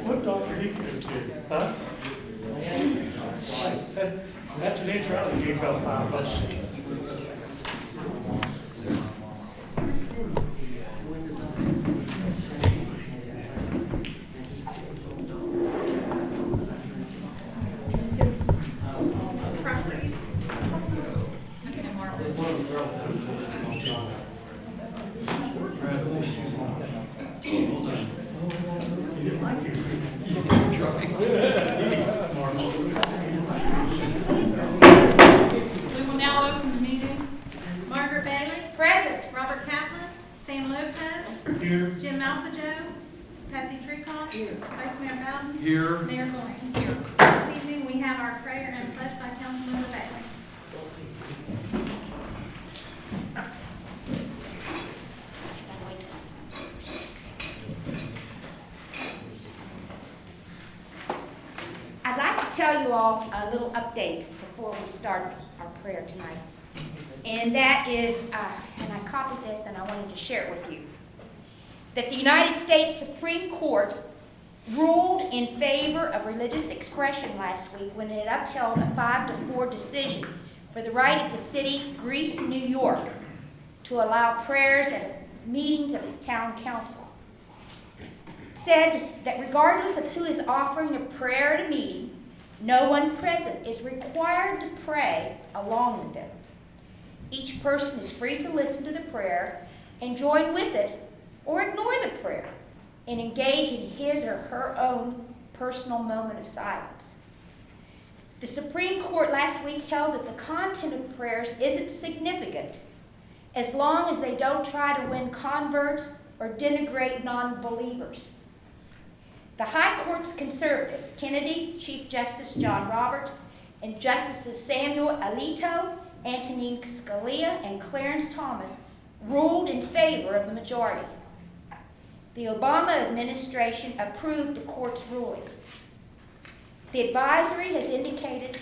What doctor he goes to? Huh? That's an intro. You gave about $5. Jim Malfajo, Patsy Treecott, Vice Mayor Bowden, Here. Mayor Lawrence. Here. This evening, we have our prayer and pledge by Councilmember Bailey. I'd like to tell you all a little update before we start our prayer tonight. And that is, and I copied this and I wanted to share it with you, that the United States Supreme Court ruled in favor of religious expression last week when it upheld a 5-4 decision for the right of the city, Greece, New York, to allow prayers at meetings of its town council. It said that regardless of who is offering a prayer at a meeting, no one present is required to pray along with them. Each person is free to listen to the prayer and join with it, or ignore the prayer and engage in his or her own personal moment of silence. The Supreme Court last week held that the content of prayers isn't significant as long as they don't try to win converts or denigrate non-believers. The High Court's conservatives, Kennedy, Chief Justice John Roberts, and Justices Samuel Alito, Antonin Scalia, and Clarence Thomas, ruled in favor of the majority. The Obama administration approved the court's ruling. The advisory has indicated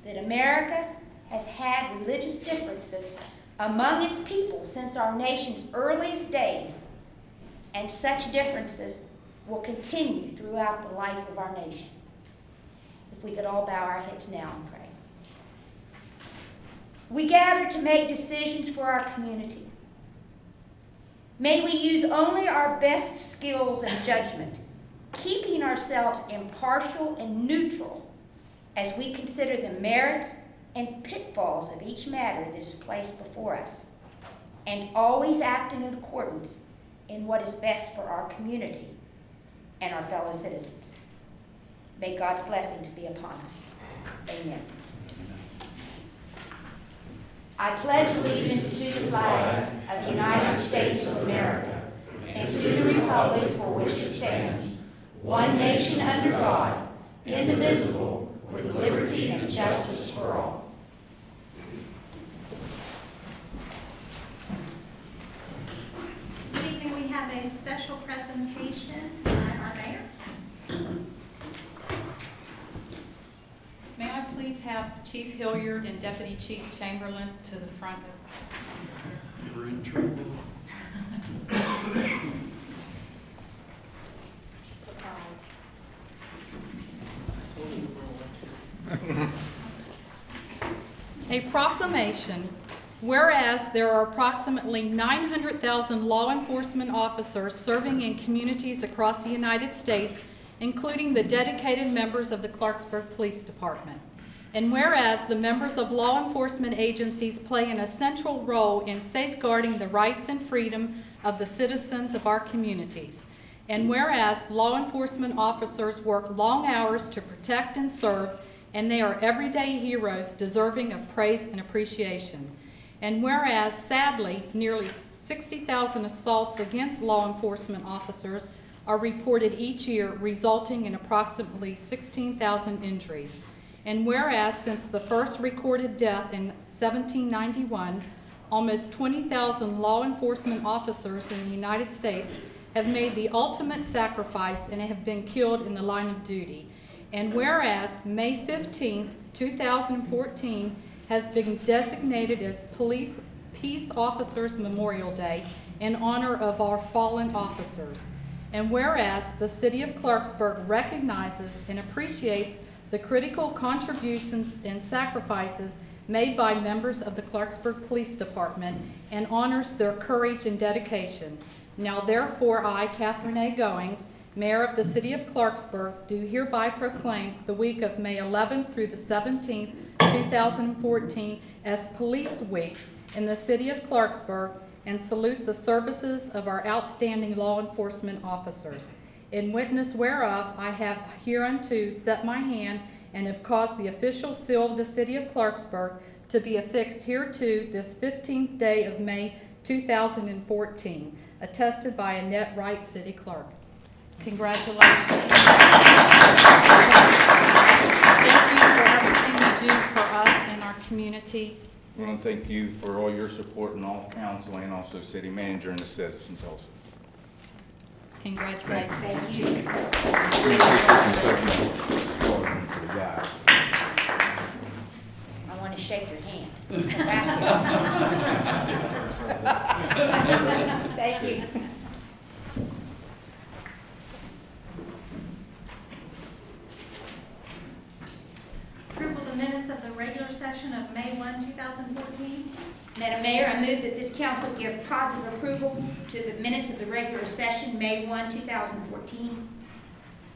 that America has had religious differences among its people since our nation's earliest days, and such differences will continue throughout the life of our nation. If we could all bow our heads now and pray. We gather to make decisions for our community. May we use only our best skills and judgment, keeping ourselves impartial and neutral as we consider the merits and pitfalls of each matter that is placed before us, and always act in accordance in what is best for our community and our fellow citizens. May God's blessings be upon us. Amen. I pledge allegiance to the flag of the United States of America and to the republic for which it stands, one nation under God, indivisible, with liberty and justice for all. This evening, we have a special presentation by our mayor. May I please have Chief Hilliard and Deputy Chief Chamberlain to the front? You're in trouble. A proclamation. Whereas there are approximately 900,000 law enforcement officers serving in communities across the United States, including the dedicated members of the Clarksburg Police Department. And whereas the members of law enforcement agencies play an essential role in safeguarding the rights and freedom of the citizens of our communities. And whereas law enforcement officers work long hours to protect and serve, and they are everyday heroes deserving of praise and appreciation. And whereas, sadly, nearly 60,000 assaults against law enforcement officers are reported each year, resulting in approximately 16,000 injuries. And whereas, since the first recorded death in 1791, almost 20,000 law enforcement officers in the United States have made the ultimate sacrifice and have been killed in the line of duty. And whereas May 15th, 2014 has been designated as Peace Officers Memorial Day in honor of our fallen officers. And whereas the City of Clarksburg recognizes and appreciates the critical contributions and sacrifices made by members of the Clarksburg Police Department and honors their courage and dedication. Now therefore, I, Catherine A. Goings, Mayor of the City of Clarksburg, do hereby proclaim the week of May 11th through the 17th, 2014 as Police Week in the City of Clarksburg and salute the services of our outstanding law enforcement officers. In witness whereof, I have hereunto set my hand and have caused the official seal of the City of Clarksburg to be affixed hereto this 15th day of May 2014, attested by Annette Wright, City Clerk. Congratulations. Thank you for everything you do for us and our community. I want to thank you for all your support and all council and also city manager and the citizens also. Congratulations. Thank you. I want to shake your hand. Thank you. Approval of the minutes of the regular session of May 1, 2014. Madam Mayor, I move that this council give positive approval to the minutes of the regular session, May 1, 2014.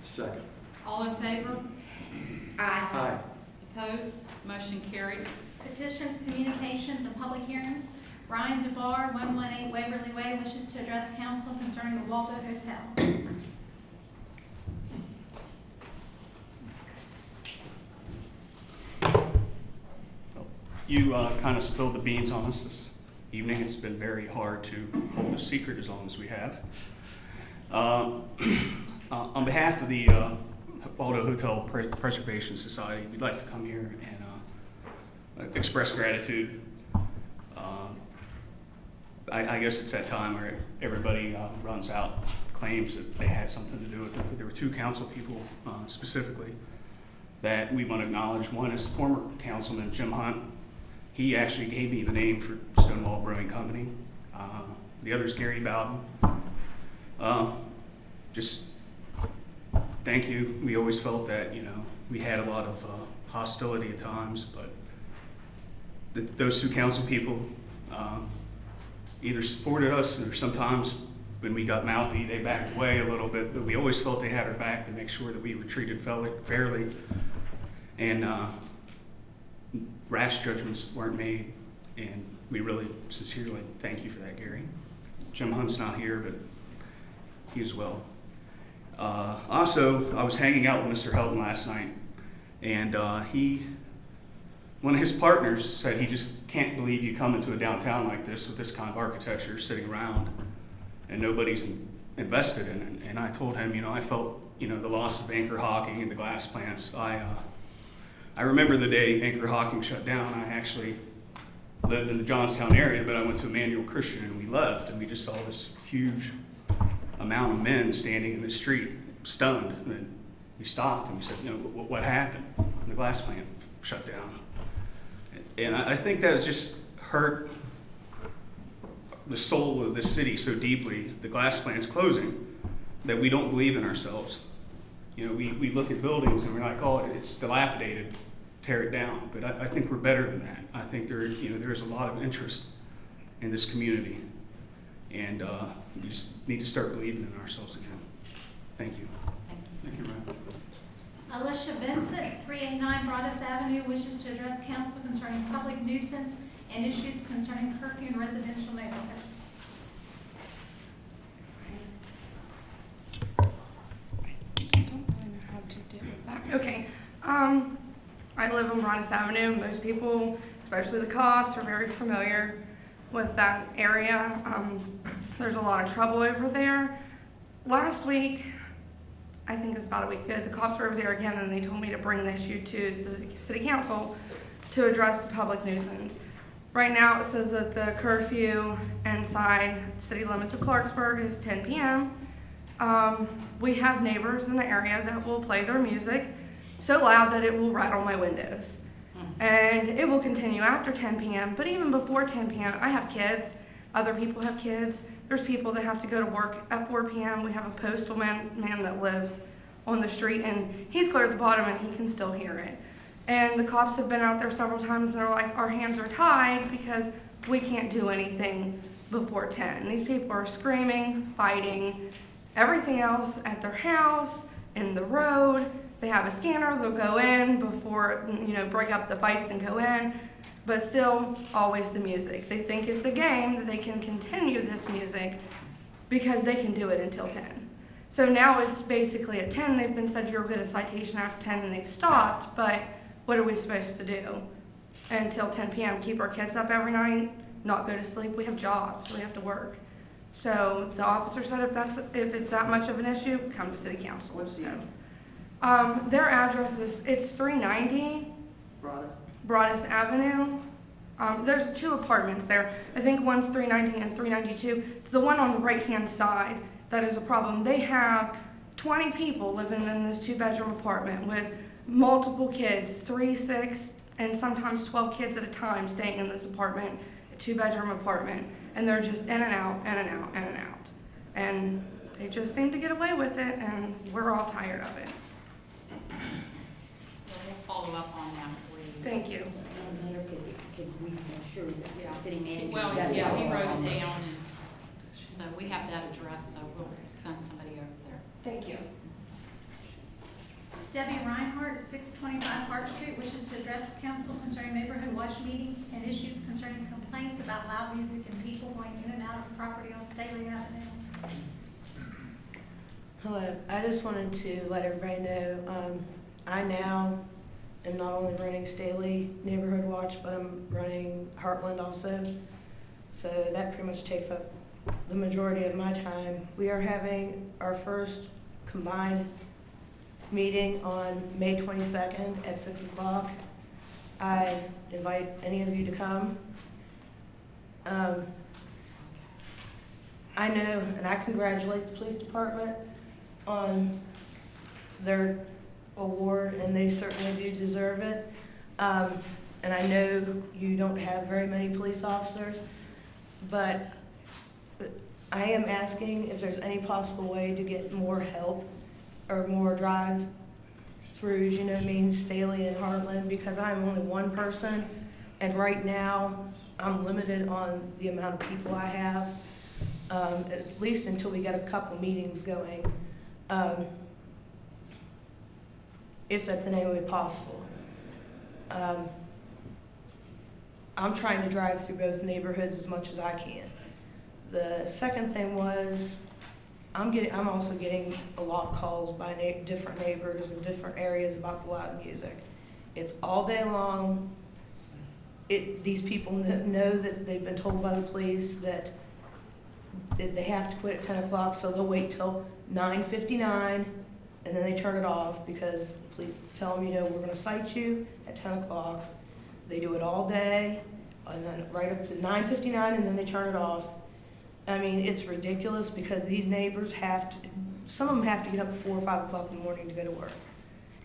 Second. All in favor? Aye. Aye. Opposed? Motion carries. Petitions, communications, and public hearings. Ryan DeBar, 118 Waverly Way, wishes to address council concerning the Waldo Hotel. You kind of spilled the beans on us this evening. It's been very hard to hold a secret as long as we have. On behalf of the Waldo Hotel Preservation Society, we'd like to come here and express gratitude. I guess it's that time where everybody runs out, claims that they had something to do with it, but there were two council people specifically that we want to acknowledge. One is former councilman Jim Hunt. He actually gave me the name for Stonewall Brewing Company. The other is Gary Bowden. Just thank you. We always felt that, we had a lot of hostility at times, but those two council people either supported us or sometimes when we got mouthy, they backed away a little bit, but we always felt they had our back to make sure that we were treated fairly and rash judgments weren't made, and we really sincerely thank you for that, Gary. Jim Hunt's not here, but he as well. Also, I was hanging out with Mr. Helton last night, and one of his partners said he just can't believe you come into a downtown like this with this kind of architecture sitting around and nobody's invested in it. And I told him, I felt, the loss of Anchor Hocking and the glass plants. I remember the day Anchor Hocking shut down. I actually lived in the Johnstown area, but I went to Emmanuel Christian and we left, and we just saw this huge amount of men standing in the street, stunned. And then we stopped and we said, what happened? And the glass plant shut down. And I think that has just hurt the soul of this city so deeply, the glass plant's closing, that we don't believe in ourselves. We look at buildings and we're like, oh, it's dilapidated, tear it down. But I think we're better than that. I think there is a lot of interest in this community. And we just need to start believing in ourselves again. Thank you. Thank you, Ryan. Alicia Vincent, 389 Broadus Avenue, wishes to address council concerning public nuisance and issues concerning curfew in residential neighborhoods. Okay, I live on Broadus Avenue. Most people, especially the cops, are very familiar with that area. There's a lot of trouble over there. Last week, I think it was about a week ago, the cops were over there again and they told me to bring the issue to the city council to address the public nuisance. Right now it says that the curfew inside city limits of Clarksburg is 10 p.m. We have neighbors in the area that will play their music so loud that it will rattle my windows. And it will continue after 10 p.m., but even before 10 p.m., I have kids, other people have kids. There's people that have to go to work at 4 p.m. We have a postal man that lives on the street, and he's clear at the bottom, and he can still hear it. And the cops have been out there several times, and they're like, our hands are tied because we can't do anything before 10. These people are screaming, fighting, everything else at their house, in the road. They have a scanner, they'll go in before, break up the fights and go in, but still always the music. They think it's a game that they can continue this music because they can do it until 10. So now it's basically at 10, they've been said you'll get a citation after 10 and they've stopped, but what are we supposed to do until 10 p.m.? Keep our kids up every night, not go to sleep? We have jobs, we have to work. So the officer said if it's that much of an issue, come to city council. What's the Their address it's 390 Broadus Avenue. There's 2 apartments there. I think one's 390 and 392. It's the one on the right-hand side that is a problem. They have 20 people living in this 2-bedroom apartment with multiple kids, 3, 6, and sometimes 12 kids at a time staying in this apartment, a 2-bedroom apartment, and they're just in and out, in and out, in and out. And they just seem to get away with it, and we're all tired of it. We'll follow up on that for you. Thank you. Mayor, could we make sure that the city manager Well, does yeah, he follow up wrote on it this? down, and so we have that address, so we'll send somebody over there. Thank you. Debbie Reinhardt, 625 Hart Street, wishes to address council concerning neighborhood watch meetings and issues concerning complaints about loud music and people going in and out of the property on Staley Avenue. Hello, I just wanted to let everybody know, I now am not only running Staley Neighborhood Watch, but I'm running Heartland also. So that pretty much takes up the majority of my time. We are having our first combined meeting on May 22nd at 6 o'clock. I invite any of you to come. I know, and I congratulate the police department on their award, and they certainly do deserve it. And I know you don't have very many police officers, but I am asking if there's any possible way to get more help or more drive-throughs, Staley and Heartland, because I'm only one person, and right now I'm limited on the amount of people I have, at least until we get a couple meetings going, if that's in any way possible. I'm trying to drive through both neighborhoods as much as I can. The second thing was, I'm also getting a lot of calls by different neighbors in different areas about the loud music. It's all day long. These people know that they've been told by the police that they have to quit at 10 o'clock, so they'll wait till 9:59 and then they turn it off because the police tell them, we're gonna cite you at 10 o'clock. They do it all day, and then right up to 9:59, and then they turn it off. I mean, it's ridiculous because these neighbors some of them have to get up at 4 or 5 o'clock in the morning to go to work.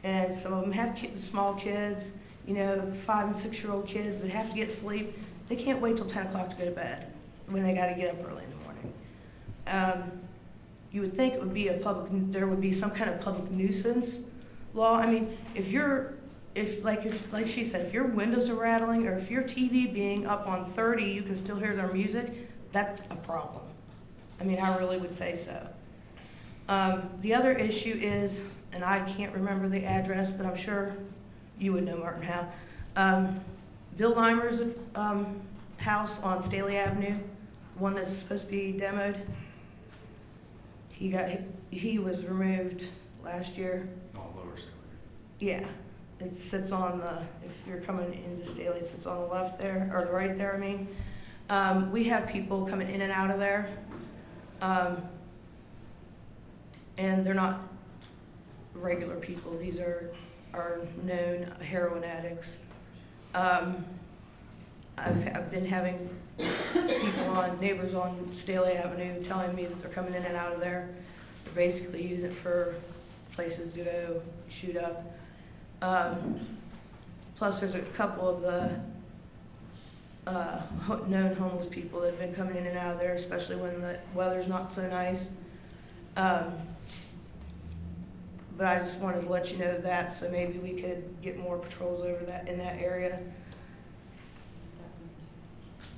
And some of them have small kids, 5 and 6-year-old kids that have to get sleep. They can't wait till 10 o'clock to go to bed when they gotta get up early in the morning. You would think it would be there would be some kind of public nuisance law. I mean, if like she said, if your windows are rattling or if your TV being up on 30, you can still hear their music, that's a problem. I mean, I really would say so. The other issue is, and I can't remember the address, but I'm sure you would know, Martin Howe. Bill Limer's house on Staley Avenue, one that's supposed to be demoed. He was removed last year. All lower Staley. Yeah, it sits on if you're coming into Staley, it sits on the left there, or the right there, I mean. We have people coming in and out of there, and they're not regular people. These are known heroin addicts. I've been having neighbors on Staley Avenue telling me that they're coming in and out of there. They're basically using it for places to go shoot up. Plus, there's a couple of the known homeless people that have been coming in and out of there, especially when the weather's not so nice. But I just wanted to let you know that, so maybe we could get more patrols over that, in that area.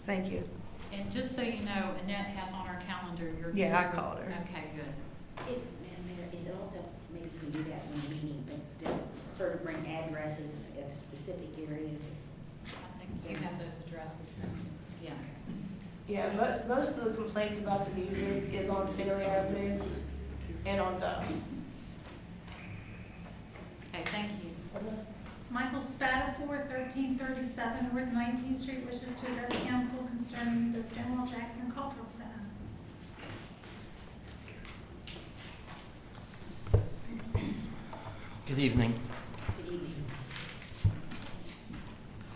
Thank you. And just so you know, Annette has on our calendar your. Yeah, I called her. Okay, good. Madam Mayor, is it also, maybe we can do that in the meeting, but for her to bring addresses of specific areas? I think you have those addresses. Yeah. Yeah, most of the complaints about the music is on Staley Avenue and on Dove. Okay, thank you. Michael Spatafor, 1337 North 19th Street, wishes to address council concerning the Stonewall Jackson Cultural Center. Good evening. Good evening.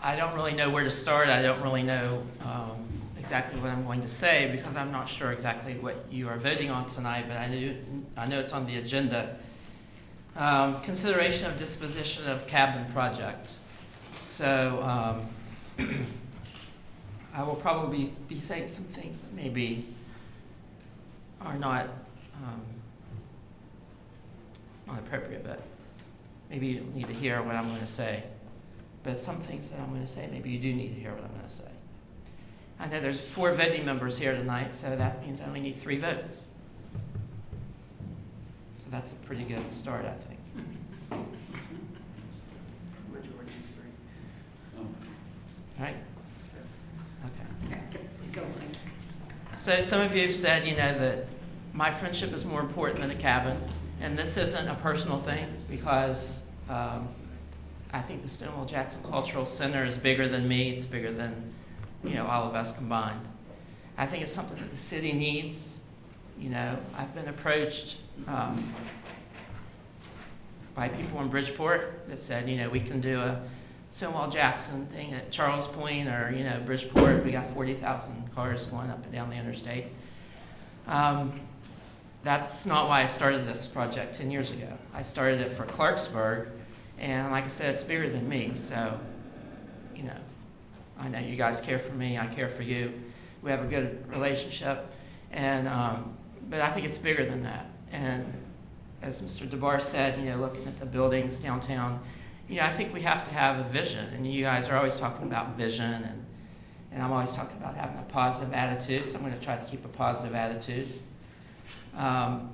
I don't really know where to start. I don't really know exactly what I'm going to say because I'm not sure exactly what you are voting on tonight, but I know it's on the agenda. Consideration of disposition of cabin project. So I will probably be saying some things that maybe are not appropriate, but maybe you don't need to hear what I'm going to say. But some things that I'm going to say, maybe you do need to hear what I'm going to say. I know there's 4 voting members here tonight, so that means I only need 3 votes. So that's a pretty good start, I think. Majority's 3. Right? Okay. Go on. So some of you have said, that my friendship is more important than a cabin. And this isn't a personal thing because I think the Stonewall Jackson Cultural Center is bigger than me. It's bigger than, all of us combined. I think it's something that the city needs. I've been approached by people in Bridgeport that said, we can do a Stonewall Jackson thing at Charles Point or, Bridgeport. We got 40,000 cars going up and down the interstate. That's not why I started this project 10 years ago. I started it for Clarksburg, and like I said, it's bigger than me. So, I know you guys care for me. I care for you. We have a good relationship, and but I think it's bigger than that. And as Mr. DeBar said, looking at the buildings downtown, I think we have to have a vision. And you guys are always talking about vision, and I'm always talking about having a positive attitude. So I'm going to try to keep a positive attitude. And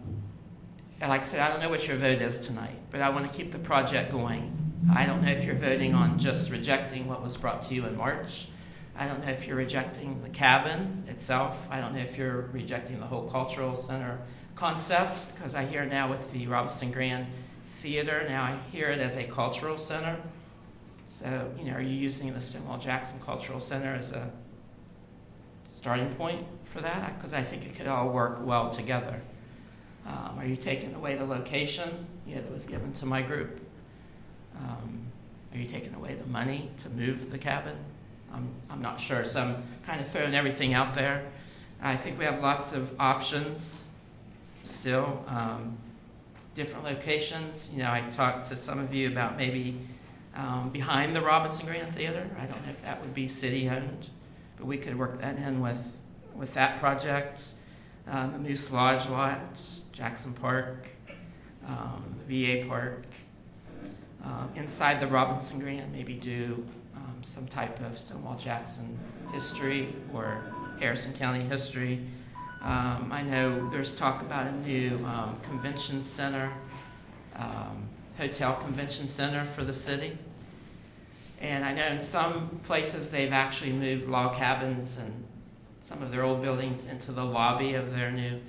like I said, I don't know what your vote is tonight, but I want to keep the project going. I don't know if you're voting on just rejecting what was brought to you in March. I don't know if you're rejecting the cabin itself. I don't know if you're rejecting the whole cultural center concept, because I hear now with the Robinson Grand Theater, now I hear it as a cultural center. So, are you using the Stonewall Jackson Cultural Center as a starting point for that? Because I think it could all work well together. Are you taking away the location that was given to my group? Are you taking away the money to move the cabin? I'm not sure, so I'm kind of throwing everything out there. I think we have lots of options still, different locations. I talked to some of you about maybe behind the Robinson Grand Theater. I don't know if that would be city-owned, but we could work that in with that project. The Moose Lodge lot, Jackson Park, VA Park. Inside the Robinson Grand, maybe do some type of Stonewall Jackson history or Harrison County history. I know there's talk about a new convention center, hotel convention center for the city. And I know in some places they've actually moved log cabins and some of their old buildings into the lobby of their new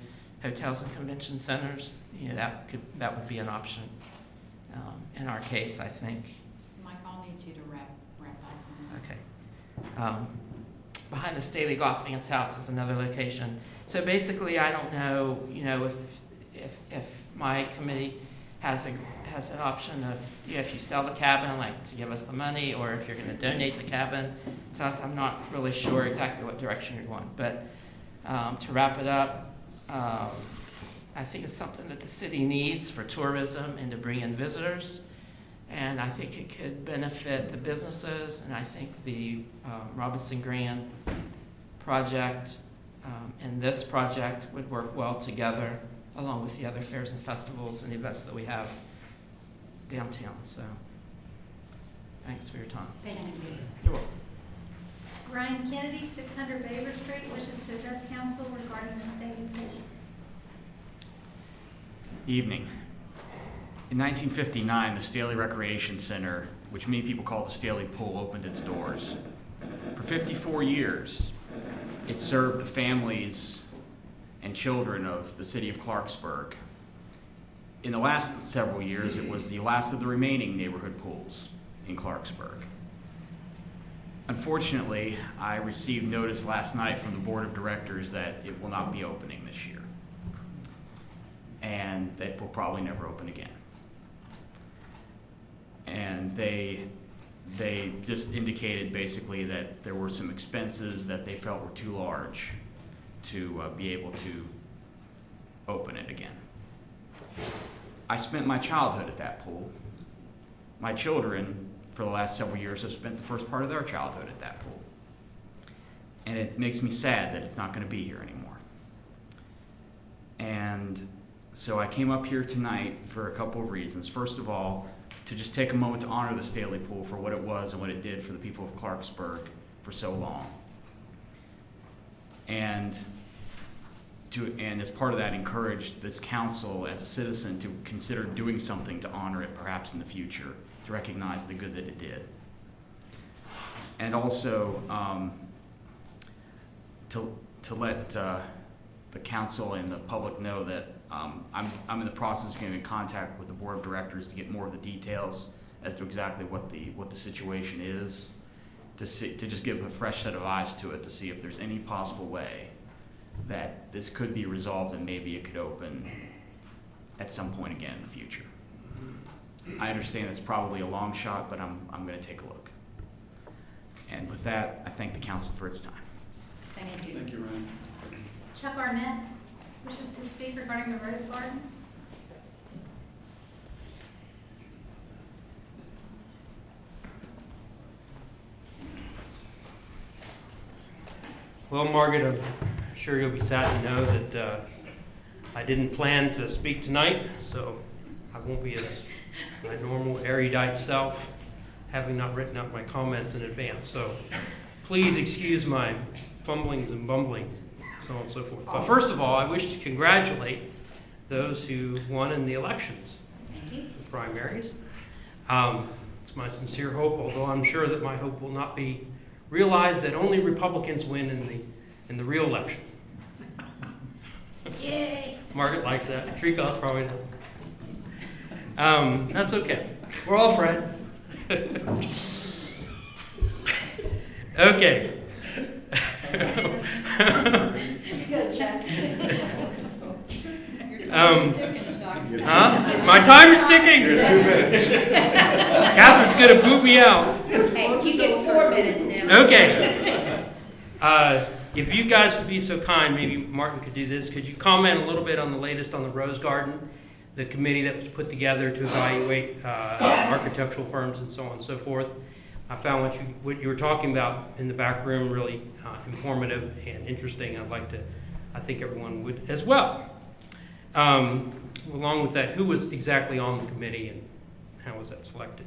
hotels and convention centers. That would be an option in our case, I think. Mike, I'll need you to wrap up. Okay. Behind the Staley Golf Fans House is another location. So basically, I don't know, if my committee has an option of if you sell the cabin, like to give us the money, or if you're going to donate the cabin to us. I'm not really sure exactly what direction you're going. But to wrap it up, I think it's something that the city needs for tourism and to bring in visitors. And I think it could benefit the businesses, and I think the Robinson Grand project and this project would work well together, along with the other fairs and festivals and events that we have downtown. So, thanks for your time. Thank you. You're welcome. Ryan Kennedy, 600 Baber Street, wishes to address council regarding the Staley Pool. Evening. In 1959, the Staley Recreation Center, which many people call the Staley Pool, opened its doors. For 54 years, it served the families and children of the city of Clarksburg. In the last several years, it was the last of the remaining neighborhood pools in Clarksburg. Unfortunately, I received notice last night from the board of directors that it will not be opening this year, and that it will probably never open again. And they just indicated basically that there were some expenses that they felt were too large to be able to open it again. I spent my childhood at that pool. My children, for the last several years, have spent the first part of their childhood at that pool. And it makes me sad that it's not going to be here anymore. And so I came up here tonight for a couple of reasons. First of all, to just take a moment to honor the Staley Pool for what it was and what it did for the people of Clarksburg for so long. And as part of that, encourage this council as a citizen to consider doing something to honor it perhaps in the future, to recognize the good that it did. And also to let the council and the public know that I'm in the process of getting in contact with the board of directors to get more of the details as to exactly what the situation is, to just give a fresh set of eyes to it to see if there's any possible way that this could be resolved and maybe it could open at some point again in the future. I understand it's probably a long shot, but I'm going to take a look. And with that, I thank the council for its time. Thank you. Thank you, Ryan. Chuck Arnett wishes to speak regarding the Rose Garden. Well, Margaret, I'm sure you'll be sad to know that I didn't plan to speak tonight, so I won't be as my normal erudite self, having not written out my comments in advance. So please excuse my fumblings and bumblings, so on and so forth. But first of all, I wish to congratulate those who won in the elections, the primaries. It's my sincere hope, although I'm sure that my hope will not be realized, that only Republicans win in the real election. Yay! Margaret likes that. Tricos probably doesn't. That's okay. We're all friends. Okay. You go, Chuck. My time is ticking. 2 minutes. Catherine's gonna boot me out. Hey, you get 4 minutes now. Okay. If you guys would be so kind, maybe Martin could do this. Could you comment a little bit on the latest on the Rose Garden, the committee that was put together to evaluate architectural firms and so on and so forth? I found what you were talking about in the back room really informative and interesting. I think everyone would as well. Along with that, who was exactly on the committee and how was that selected?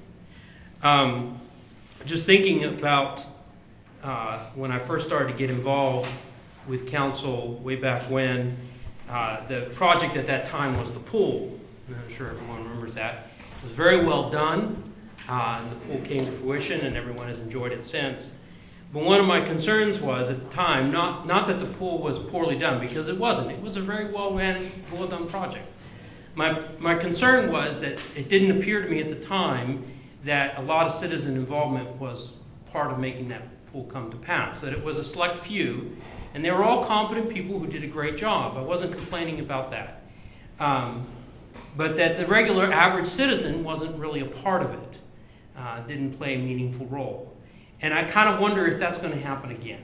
Just thinking about when I first started to get involved with council way back when, the project at that time was the pool. And I'm sure everyone remembers that. It was very well done, and the pool came to fruition, and everyone has enjoyed it since. But one of my concerns was at the time, not that the pool was poorly done, because it wasn't. It was a very well-managed, well-done project. My concern was that it didn't appear to me at the time that a lot of citizen involvement was part of making that pool come to pass, that it was a select few, and they were all competent people who did a great job. I wasn't complaining about that. But that the regular average citizen wasn't really a part of it, didn't play a meaningful role. And I kind of wonder if that's going to happen again.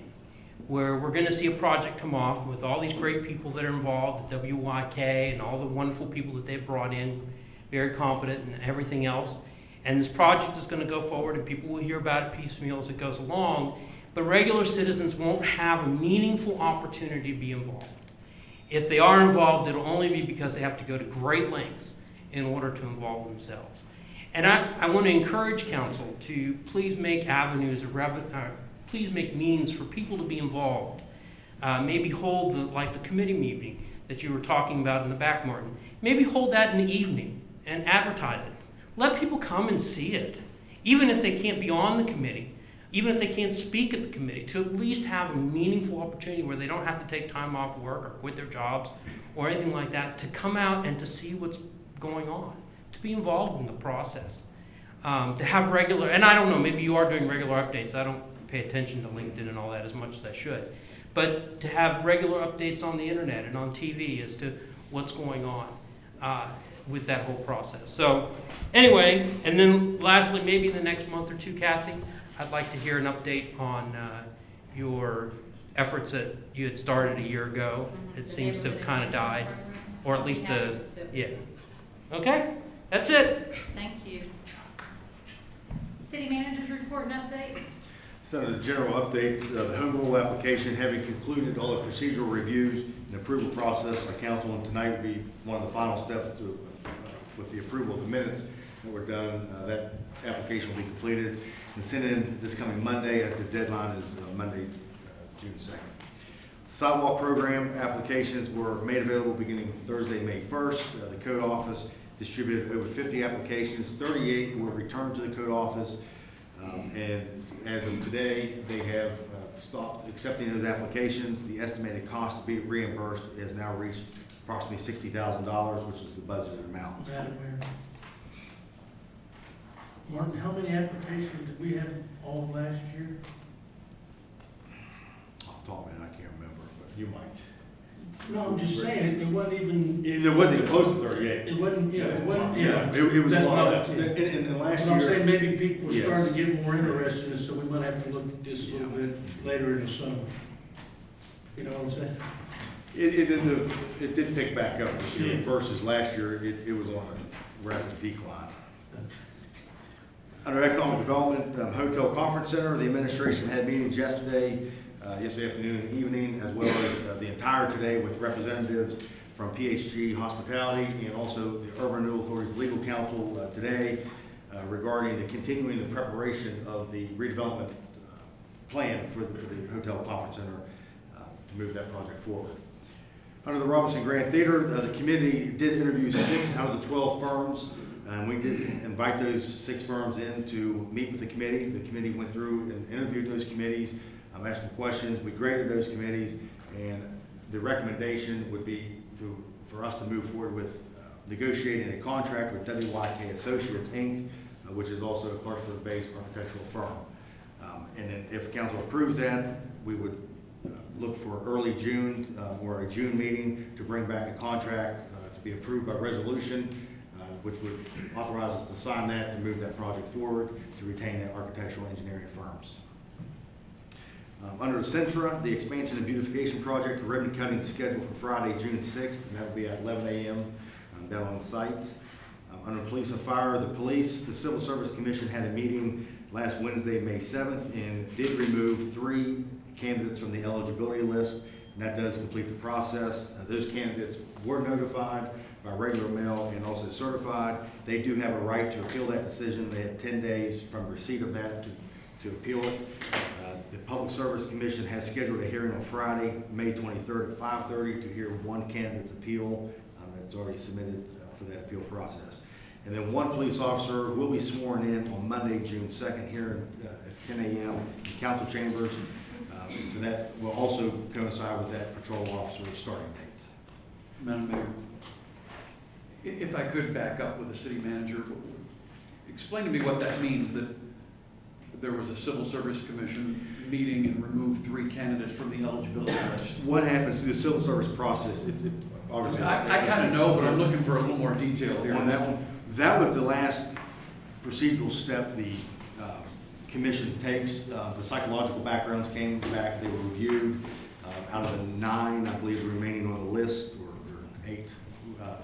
where we're going to see a project come off with all these great people that are involved, the WYK and all the wonderful people that they've brought in, very competent and everything else. And this project is going to go forward, and people will hear about it piecemeal as it goes along, but regular citizens won't have a meaningful opportunity to be involved. If they are involved, it'll only be because they have to go to great lengths in order to involve themselves. And I want to encourage council to please make avenues, please make means for people to be involved. Maybe hold like the committee meeting that you were talking about in the back, Martin. Maybe hold that in the evening and advertise it. Let people come and see it, even if they can't be on the committee, even if they can't speak at the committee, to at least have a meaningful opportunity where they don't have to take time off work or quit their jobs or anything like that, to come out and to see what's going on, to be involved in the process, to have regular, and I don't know, maybe you are doing regular updates. I don't pay attention to LinkedIn and all that as much as I should, but to have regular updates on the internet and on TV as to what's going on with that whole process. So anyway, and then lastly, maybe in the next month or two, Kathy, I'd like to hear an update on your efforts that you had started a year ago. It seems to have kind of died, or at least yeah. Okay, that's it. Thank you. City managers report and update. So the general updates, the home rule application having concluded all the procedural reviews and approval process by council, and tonight will be one of the final steps to with the approval of the minutes that were done. That application will be completed and sent in this coming Monday, as the deadline is Monday, June 2nd. Sidewalk program applications were made available beginning Thursday, May 1st. The code office distributed over 50 applications. 38 were returned to the code office. And as of today, they have stopped accepting those applications. The estimated cost to be reimbursed has now reached approximately $60,000, which is the budgeted amount. Madam Mayor. Martin, how many applications did we have all of last year? Off the top of my head, I can't remember, but you might. No, I'm just saying, it wasn't even. It wasn't even close to 38. It wasn't, yeah, it wasn't, yeah. It was a That's lot what less. I'm- And last But I'm year. saying maybe people were Yes. starting to get more interested, in it, so we might have to look at this a little bit later in the summer. You know what I'm saying? It did pick back up this year Yeah. versus last year. It was on a rapid decline. Under economic development, hotel conference center, the administration had meetings yesterday afternoon and evening, as well as the entire today with representatives from PHG Hospitality and also the Urban Renewal Authority's legal counsel today regarding the continuing the preparation of the redevelopment plan for the hotel conference center to move that project forward. Under the Robinson Grand Theater, the committee did interview 6 out of the 12 firms. We did invite those 6 firms in to meet with the committee. The committee went through and interviewed those committees, asked them questions. We graded those committees, and the recommendation would be for us to move forward with negotiating a contract with WYK Associates, Inc., which is also a Clarksburg-based architectural firm. And then if council approves that, we would look for early June or a June meeting to bring back a contract to be approved by resolution, which would authorize us to sign that to move that project forward to retain the architectural engineering firms. Under Centra, the expansion and beautification project, the ribbon cutting is scheduled for Friday, June 6th, and that will be at 11 a.m. Down on site. Under police and fire, the Civil Service Commission had a meeting last Wednesday, May 7th, and did remove 3 candidates from the eligibility list, and that does complete the process. Those candidates were notified by regular mail and also certified. They do have a right to appeal that decision. They have 10 days from receipt of that to appeal it. The Public Service Commission has scheduled a hearing on Friday, May 23rd at 5:30 to hear one candidate's appeal that's already submitted for that appeal process. And then 1 police officer will be sworn in on Monday, June 2nd here at 10 a.m. in council chambers. So that will also coincide with that patrol officer's starting date. Madam Mayor, if I could back up with the city manager, explain to me what that means, that there was a Civil Service Commission meeting and removed 3 candidates from the eligibility list. What happens through the civil service process, obviously. I kind of know, but I'm looking for a little more detail here. On that one, that was the last procedural step the commission takes. The psychological backgrounds came back, they were reviewed. Out of the 9, I believe, remaining on the list, or 8,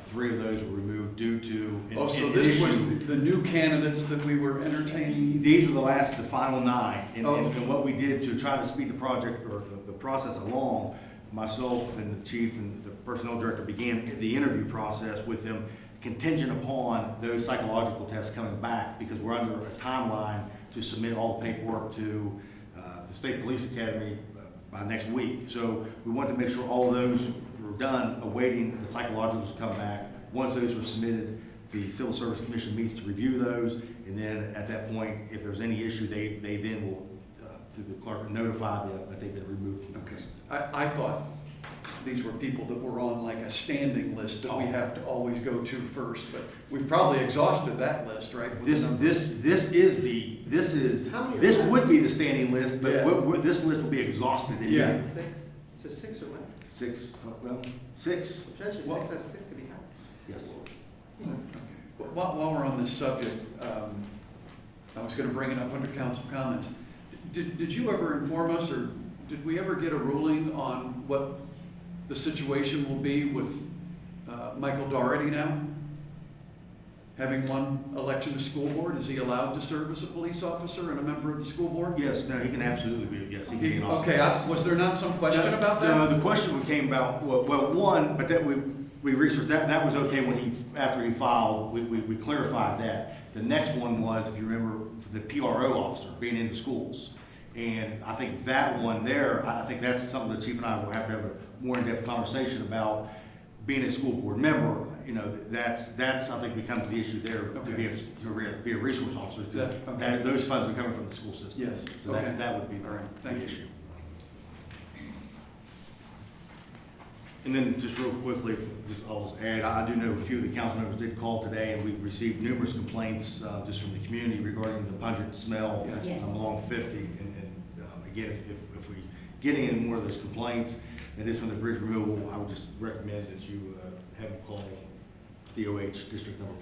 3 of those were removed due to. Oh, so this was the new candidates that we were entertaining? These were the final 9. Oh. And what we did to try to speed the project or the process along, myself and the chief and the personnel director began the interview process with them contingent upon those psychological tests coming back, because we're under a timeline to submit all the paperwork to the State Police Academy by next week. So we wanted to make sure all those were done, awaiting the psychologicals to come back. Once those were submitted, the Civil Service Commission meets to review those, and then at that point, if there's any issue, they then will, through the clerk, notify them that they've been removed from the list. I thought these were people that were on like a standing list that we have to always go to first, but we've probably exhausted that list, right? This would be the standing list, but Yeah. this list will be exhausted. in Yeah. 6, so 6 are left. 6, well, 6, Potentially 6 out of 6 could be hired. yes. While we're on this subject, I was gonna bring it up under council comments. Did you ever inform us, or did we ever get a ruling on what the situation will be with Michael Doherty now? Having won election to school board, is he allowed to serve as a police officer and a member of the school board? Yes, no, he can absolutely be, yes, he can be an officer. Okay, was there not some question about that? No, the question came about, well, one, but that we researched, that was okay when after he filed, we clarified that. The next one was, if you remember, the PRO officer being in the schools. And I think that one there, I think that's something the chief and I will have to have a more in-depth conversation about. Being a school board member, you know, that's I think becomes the issue there, to be a resource officer, because those funds are coming from the school system. Yes. So that would be the issue. And then just real quickly, I'll just add, I do know a few of the council members did call today, and we received numerous complaints just from the community regarding the pungent smell along 50. And again, if we get any more of those complaints, that is from the bridge removal, I would just recommend that you have them call DOH District Number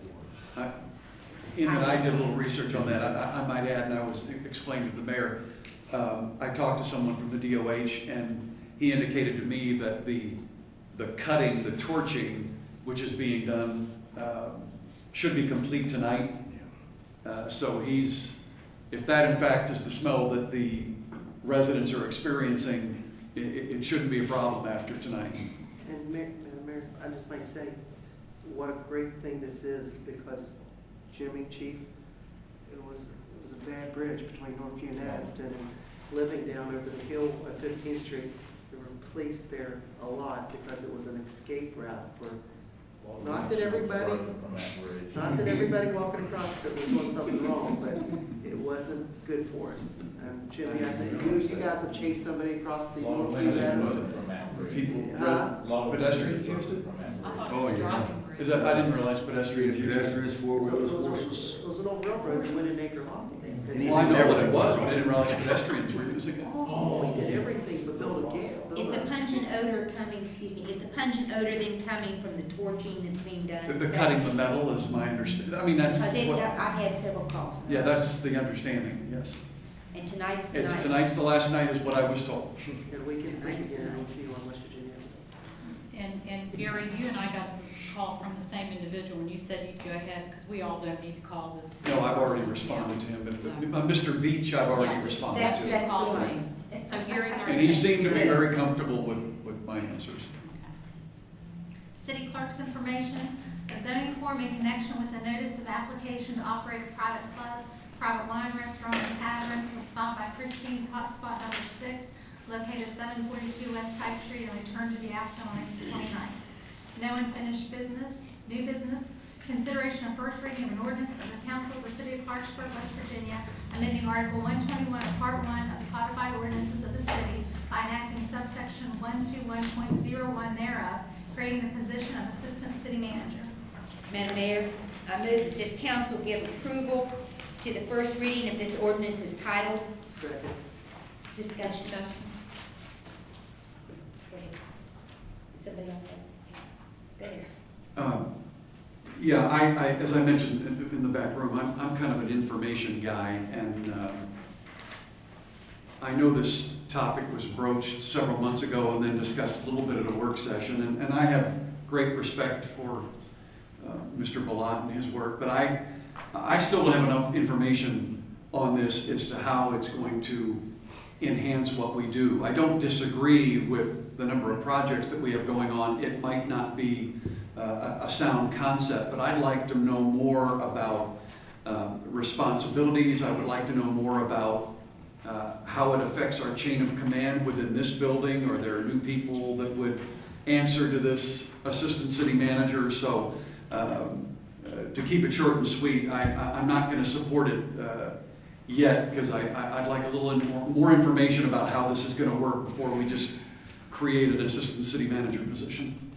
4. In that I did a little research on that, I might add, and I was explaining to the mayor, I talked to someone from the DOH, and he indicated to me that the cutting, the torching, which is being done, should be complete tonight. So if that in fact is the smell that the residents are experiencing, it shouldn't be a problem after tonight. And Mayor, I just might say, what a great thing this is, because Jimmy, Chief, it was a bad bridge between Northview and Adamston, and living down over the hill at 15th Street, there were police there a lot because it was an escape route for, not that everybody walking across it was doing something wrong, but it wasn't good for us. And Jimmy, I think you guys have chased somebody across the Northview Adamston. People, pedestrians used it? Oh, yeah. Is that, I didn't realize pedestrians used it. Pedestrians, four-wheelers, horses. It was an old railroad that went in Acre Hollow. Well, I know what it was, but I didn't realize pedestrians were using it. Oh, we did everything but build a gap. Is the pungent odor coming, is the pungent odor then coming from the torching that's being done? The cutting the metal is my understanding. I mean, that's Because what, I've had several calls. yeah, that's the understanding, yes. And tonight's the night. Tonight's the last night is what I was told. And we can speak again in a few on West Virginia. And Gary, you and I got a call from the same individual, and you said you'd go ahead, because we all don't need to call this. No, I've already responded to him, but Mr. Beach, I've already Yes, responded That's, to. that's the Call me. one. So Gary's already. And he seemed to be very comfortable with my answers. City clerk's information, a zoning form in connection with the notice of application to operate a private club, private wine restaurant, and tavern was filed by Christine's Hotspot number 6, located 742 West Pipe Street, and returned to the applicant on April 29th. No unfinished business, new business, consideration of first reading of an ordinance of the Council of the City of Clarksburg, West Virginia, amending Article 121 of Part 1 of the codified ordinances of the city by enacting subsection 121.01 thereof, creating the position of Assistant City Manager. Madam Mayor, I move that this council give approval to the first reading of this ordinance as titled. Second. Discussion. Go ahead. Somebody else have? Go ahead. Yeah, I as I mentioned in the back room, I'm kind of an information guy, and I know this topic was broached several months ago and then discussed a little bit at a work session, and I have great respect for Mr. Ballat and his work, but I still don't have enough information on this as to how it's going to enhance what we do. I don't disagree with the number of projects that we have going on. It might not be a sound concept, but I'd like to know more about responsibilities. I would like to know more about how it affects our chain of command within this building, or there are new people that would answer to this assistant city manager. So to keep it short and sweet, I'm not going to support it yet, because I'd like a little more information about how this is going to work before we just create an assistant city manager position.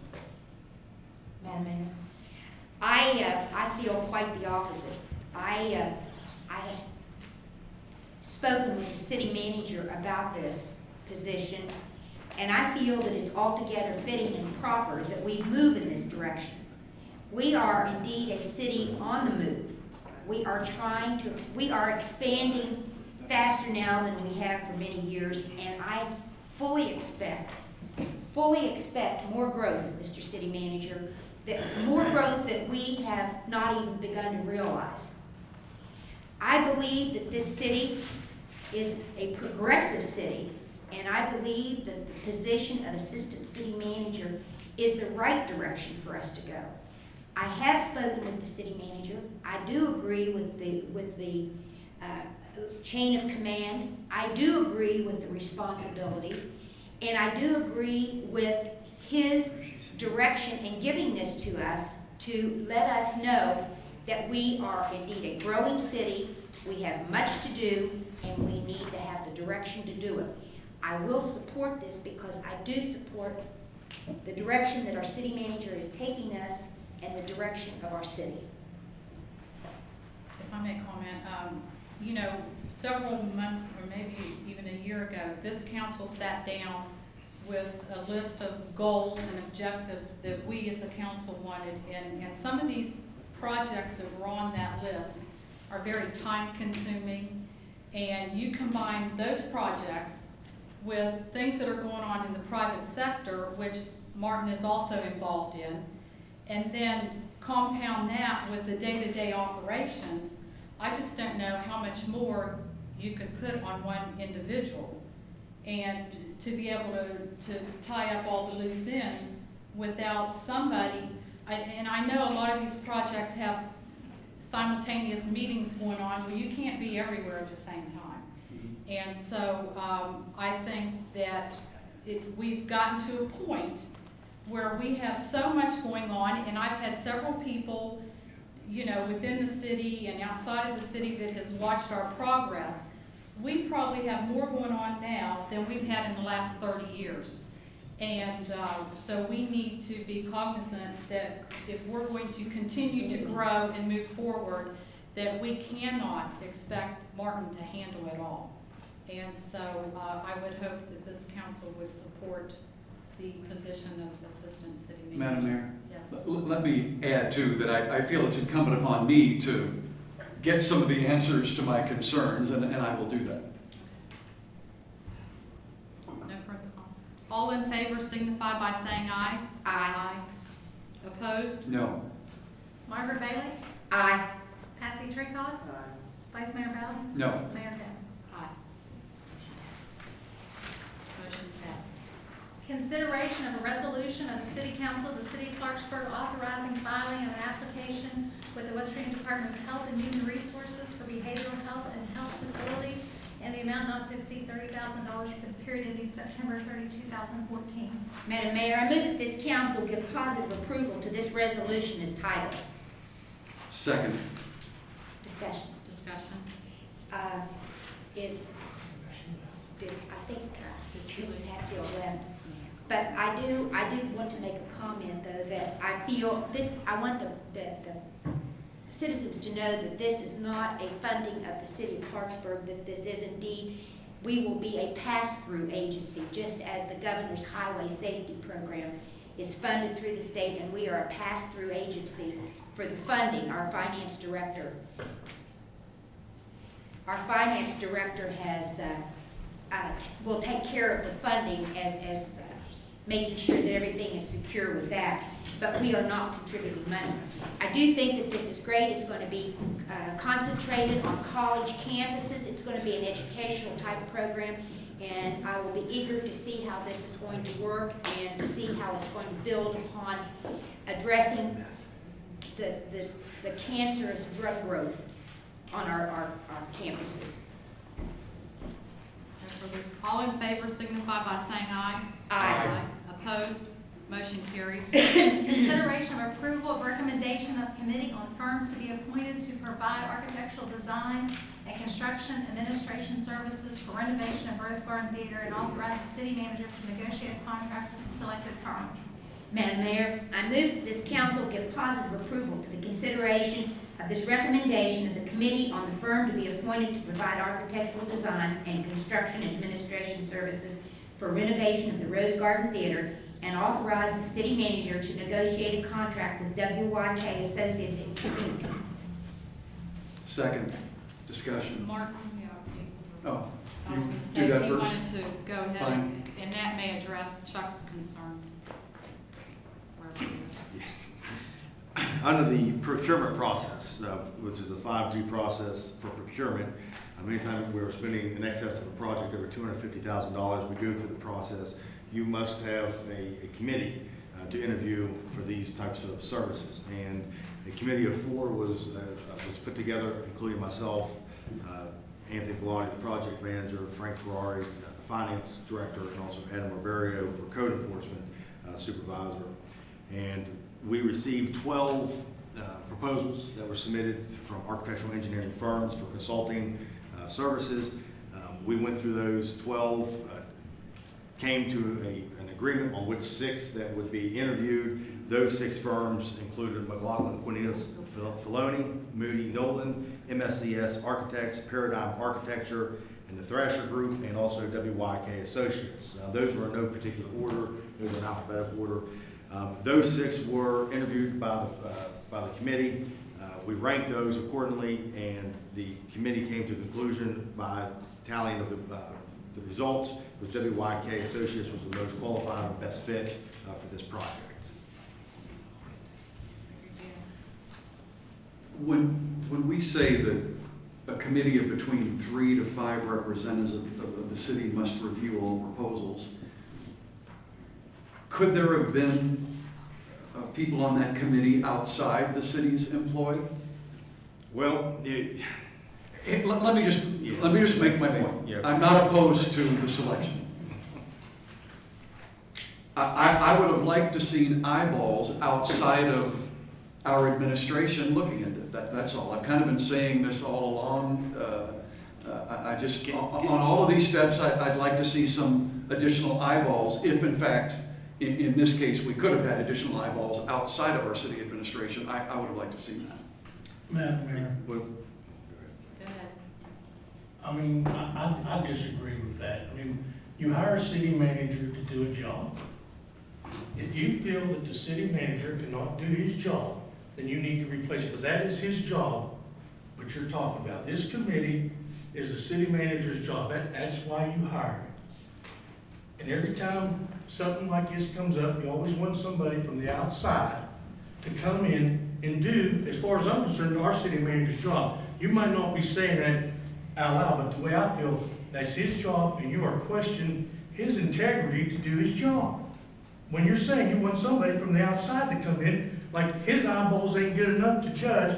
Madam Mayor, I feel quite the opposite. I have spoken with the city manager about this position, and I feel that it's altogether fitting and proper that we move in this direction. We are indeed a city on the move. We are we are expanding faster now than we have for many years, and I fully expect more growth, Mr. City Manager, more growth that we have not even begun to realize. I believe that this city is a progressive city, and I believe that the position of assistant city manager is the right direction for us to go. I have spoken with the city manager. I do agree with the chain of command. I do agree with the responsibilities, and I do agree with his direction in giving this to us to let us know that we are indeed a growing city. We have much to do, and we need to have the direction to do it. I will support this because I do support the direction that our city manager is taking us and the direction of our city. If I may comment, you know, several months or maybe even a year ago, this council sat down with a list of goals and objectives that we as a council wanted, and some of these projects that were on that list are very time consuming, and you combine those projects with things that are going on in the private sector, which Martin is also involved in, and then compound that with the day-to-day operations. I just don't know how much more you could put on one individual, and to be able to tie up all the loose ends without somebody. And I know a lot of these projects have simultaneous meetings going on where you can't be everywhere at the same time. And so I think that we've gotten to a point where we have so much going on, and I've had several people, you know, within the city and outside of the city that has watched our progress. We probably have more going on now than we've had in the last 30 years. And so we need to be cognizant that if we're going to continue to grow and move forward, that we cannot expect Martin to handle it all. And so I would hope that this council would support the position of assistant city manager. Madam Mayor, Yes. let me add too that I feel it's incumbent upon me to get some of the answers to my concerns, and I will do that. No further comment. All in favor signify by saying aye. Aye. Opposed? No. Margaret Bailey? Aye. Patsy Tricos? Vice Mayor Bell? No. Mayor Evans? Aye. Motion passes. Consideration of a resolution of the City Council of the City of Clarksburg authorizing filing of an application with the West Virginia Department of Health and Human Resources for behavioral health and health facilities in the amount not to exceed $30,000 for the period ending September 30, 2014. Madam Mayor, I move that this council give positive approval to this resolution as titled. Second. Discussion. Discussion. I think Mrs. Hatfield left. But I did want to make a comment though that I feel this, I want the citizens to know that this is not a funding of the city of Clarksburg, that this is indeed, we will be a pass-through agency, just as the governor's highway safety program is funded through the state, and we are a pass-through agency for the funding. Our finance director has will take care of the funding as making sure that everything is secure with that, but we are not contributing money. I do think that this is great. It's going to be concentrated on college campuses. It's going to be an educational type of program, and I will be eager to see how this is going to work and to see how it's going to build upon addressing the cancerous drug growth on our campuses. All in favor signify by saying aye. Aye. Opposed? Motion carries. Consideration of approval of recommendation of committee on firm to be appointed to provide architectural design and construction administration services for renovation of Rose Garden Theater, and authorize the city manager to negotiate a contract with the selected firm. Madam Mayor, I move that this council give positive approval to the consideration of this recommendation of the committee on the firm to be appointed to provide architectural design and construction administration services for renovation of the Rose Garden Theater, and authorize the city manager to negotiate a contract with WYK Associates Inc. Second, discussion. Martin, Oh, I was you going to do say, that he first? wanted to go ahead, Fine. and that may address Chuck's concerns. Wherever he is. Under the procurement process, which is a 5G process for procurement, anytime we're spending in excess of a project over $250,000, we go through the process. You must have a committee to interview for these types of services. And a committee of 4 was put together, including myself, Anthony Bellotti, the project manager, Frank Ferrari, the finance director, and also Adam Barbario for code enforcement supervisor. And we received 12 proposals that were submitted from architectural engineering firms for consulting services. We went through those 12, came to an agreement on which 6 that would be interviewed. Those 6 firms included McLaughlin, Quinez, Filoni, Moody, Nolan, MSCS Architects, Paradigm Architecture, and the Thrasher Group, and also WYK Associates. Those were in no particular order. Those were in alphabetical order. Those 6 were interviewed by the committee. We ranked those accordingly, and the committee came to the conclusion by tallying of the results, was WYK Associates was the most qualified and best fit for this project. When we say that a committee of between 3 to 5 representatives of the city must review all proposals, could there have been people on that committee outside the city's employ? Well, let me just make my point. Yeah. I'm not opposed to the selection. I would have liked to seen eyeballs outside of our administration looking at it. That's all. I've kind of been saying this all along. I just, on all of these steps, I'd like to see some additional eyeballs if, in fact, in this case, we could have had additional eyeballs outside of our city administration. I would have liked to have seen that. Madam Mayor, Go ahead. I mean, I disagree with that. I mean, you hire a city manager to do a job. If you feel that the city manager cannot do his job, then you need to replace it, because that is his job, what you're talking about. This committee is the city manager's job. That's why you hire him. And every time something like this comes up, you always want somebody from the outside to come in and do, as far as I'm concerned, our city manager's job. You might not be saying that out loud, but the way I feel, that's his job, and you are questioning his integrity to do his job. When you're saying you want somebody from the outside to come in, like his eyeballs ain't good enough to judge,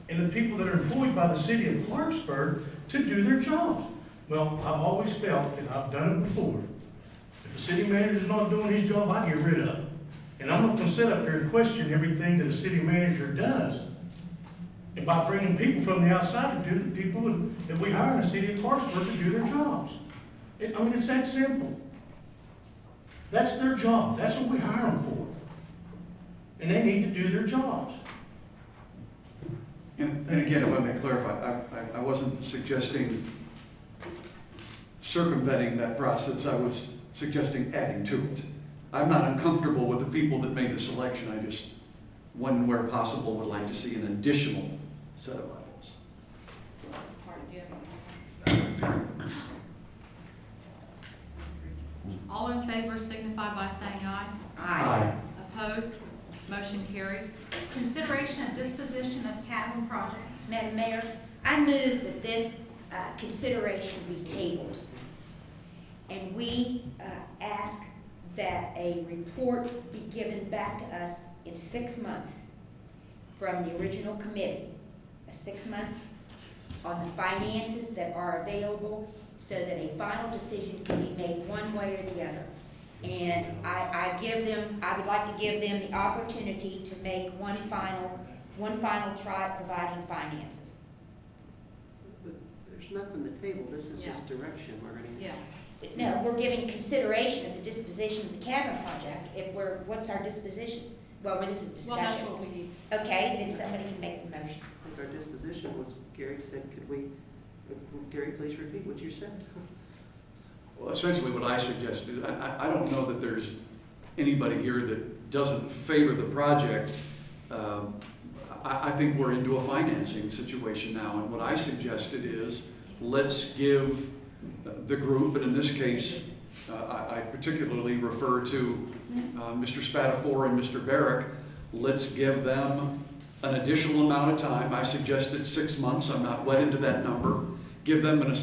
and the people that are employed by the city of Clarksburg to do their jobs. Well, I've always felt, and I've done it before, if a city manager's not doing his job, I get rid of him. And I'm not gonna sit up there and question everything that a city manager does. And by bringing people from the outside to do the people that we hire in the city of Clarksburg to do their jobs. I mean, it's that simple. That's their job. That's what we hire them for. And they need to do their jobs. And again, if I may clarify, I wasn't suggesting circumventing that process. I was suggesting adding to it. I'm not uncomfortable with the people that made the selection. I just, when where possible, would like to see an additional set of eyeballs. All in favor signify by saying aye. Aye. Opposed? Motion carries. Consideration of disposition of cabin project. Madam Mayor, I move that this consideration be tabled. And we ask that a report be given back to us in 6 months from the original committee. A 6-month on the finances that are available so that a final decision can be made one way or the other. And I would like to give them the opportunity to make one final try at providing finances. But there's nothing to table, this is Yeah. just direction, Marty. Yeah. No, we're giving consideration of the disposition of the cabin project. What's our disposition? Well, this is Well, that's discussion. what we need. Okay, then somebody can make the motion. I think our disposition was, Gary said, Gary, please repeat what you said? Well, essentially what I suggested, I don't know that there's anybody here that doesn't favor the project. I think we're into a financing situation now, and what I suggested is, let's give the group, and in this case, I particularly refer to Mr. Spatafor and Mr. Barrick, let's give them an additional amount of time. I suggested 6 months, I'm not wedded to that number. Give them an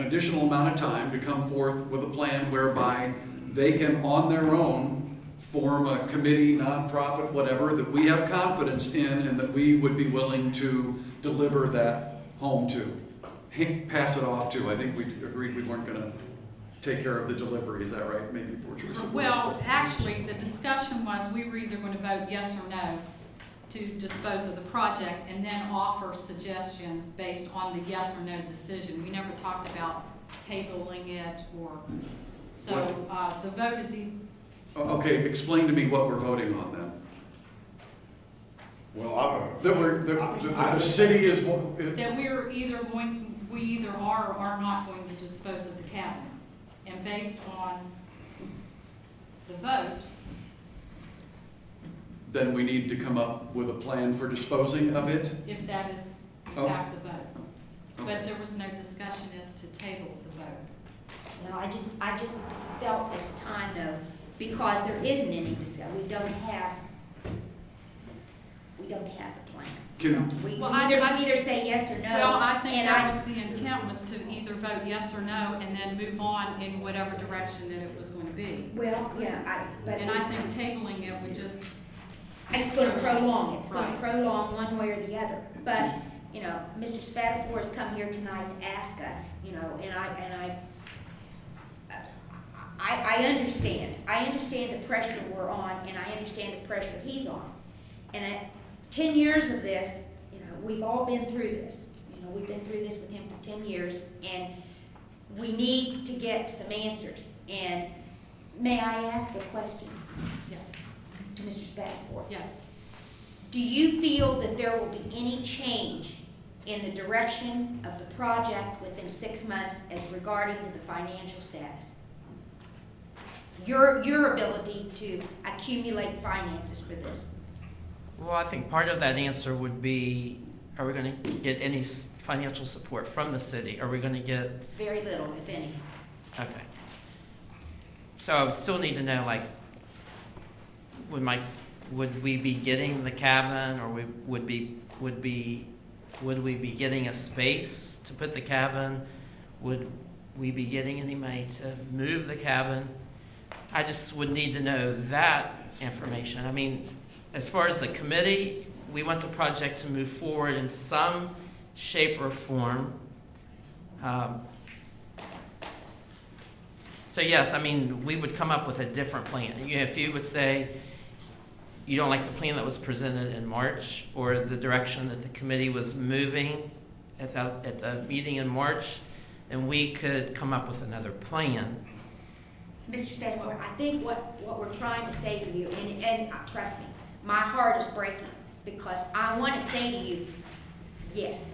additional amount of time to come forth with a plan whereby they can, on their own, form a committee, nonprofit, whatever, that we have confidence in and that we would be willing to deliver that home to. Pass it off to. I think we agreed we weren't going to take care of the delivery. Is that right? Maybe Portuguese. Well, actually, the discussion was we were either going to vote yes or no to dispose of the project and then offer suggestions based on the yes or no decision. We never talked about tabling it or, so the vote is Okay, explain to me what we're voting on then. Well, The city is. that we either are or are not going to dispose of the cabin. And based on the vote, Then we need to come up with a plan for disposing of it? if that is in fact the vote. But there was no discussion as to table the vote. No, I just felt at the time though, because there isn't any discussion, we don't have the plan. We Well, either say yes or no. Well, I think and that was the intent, was to either vote yes or no and then move on in whatever direction that it was going to be. Well, yeah, but. And I think tabling it would just, It's going to prolong, it's going to Right. prolong one way or the other. But, you know, Mr. Spatafor has come here tonight to ask us, you know, and I understand. I understand the pressure we're on, and I understand the pressure he's on. And at 10 years of this, you know, we've all been through this. You know, we've been through this with him for 10 years, and we need to get some answers. And may I ask a question yes, to Mr. Spatafor? yes. Do you feel that there will be any change in the direction of the project within 6 months as regarding to the financial status? Your ability to accumulate finances for this? Well, I think part of that answer would be, are we going to get any financial support from the city? Are we going to get... Very little, if any. Okay. So I would still need to know, like, would we be getting the cabin, or would we be getting a space to put the cabin? Would we be getting any money to move the cabin? I just would need to know that information. I mean, as far as the committee, we want the project to move forward in some shape or form. So yes, I mean, we would come up with a different plan. If you would say you don't like the plan that was presented in March, or the direction that the committee was moving at the meeting in March, then we could come up with another plan. Mr. Spatafor, I think what we're trying to say to you, and trust me, my heart is breaking, because I want to say to you, yes,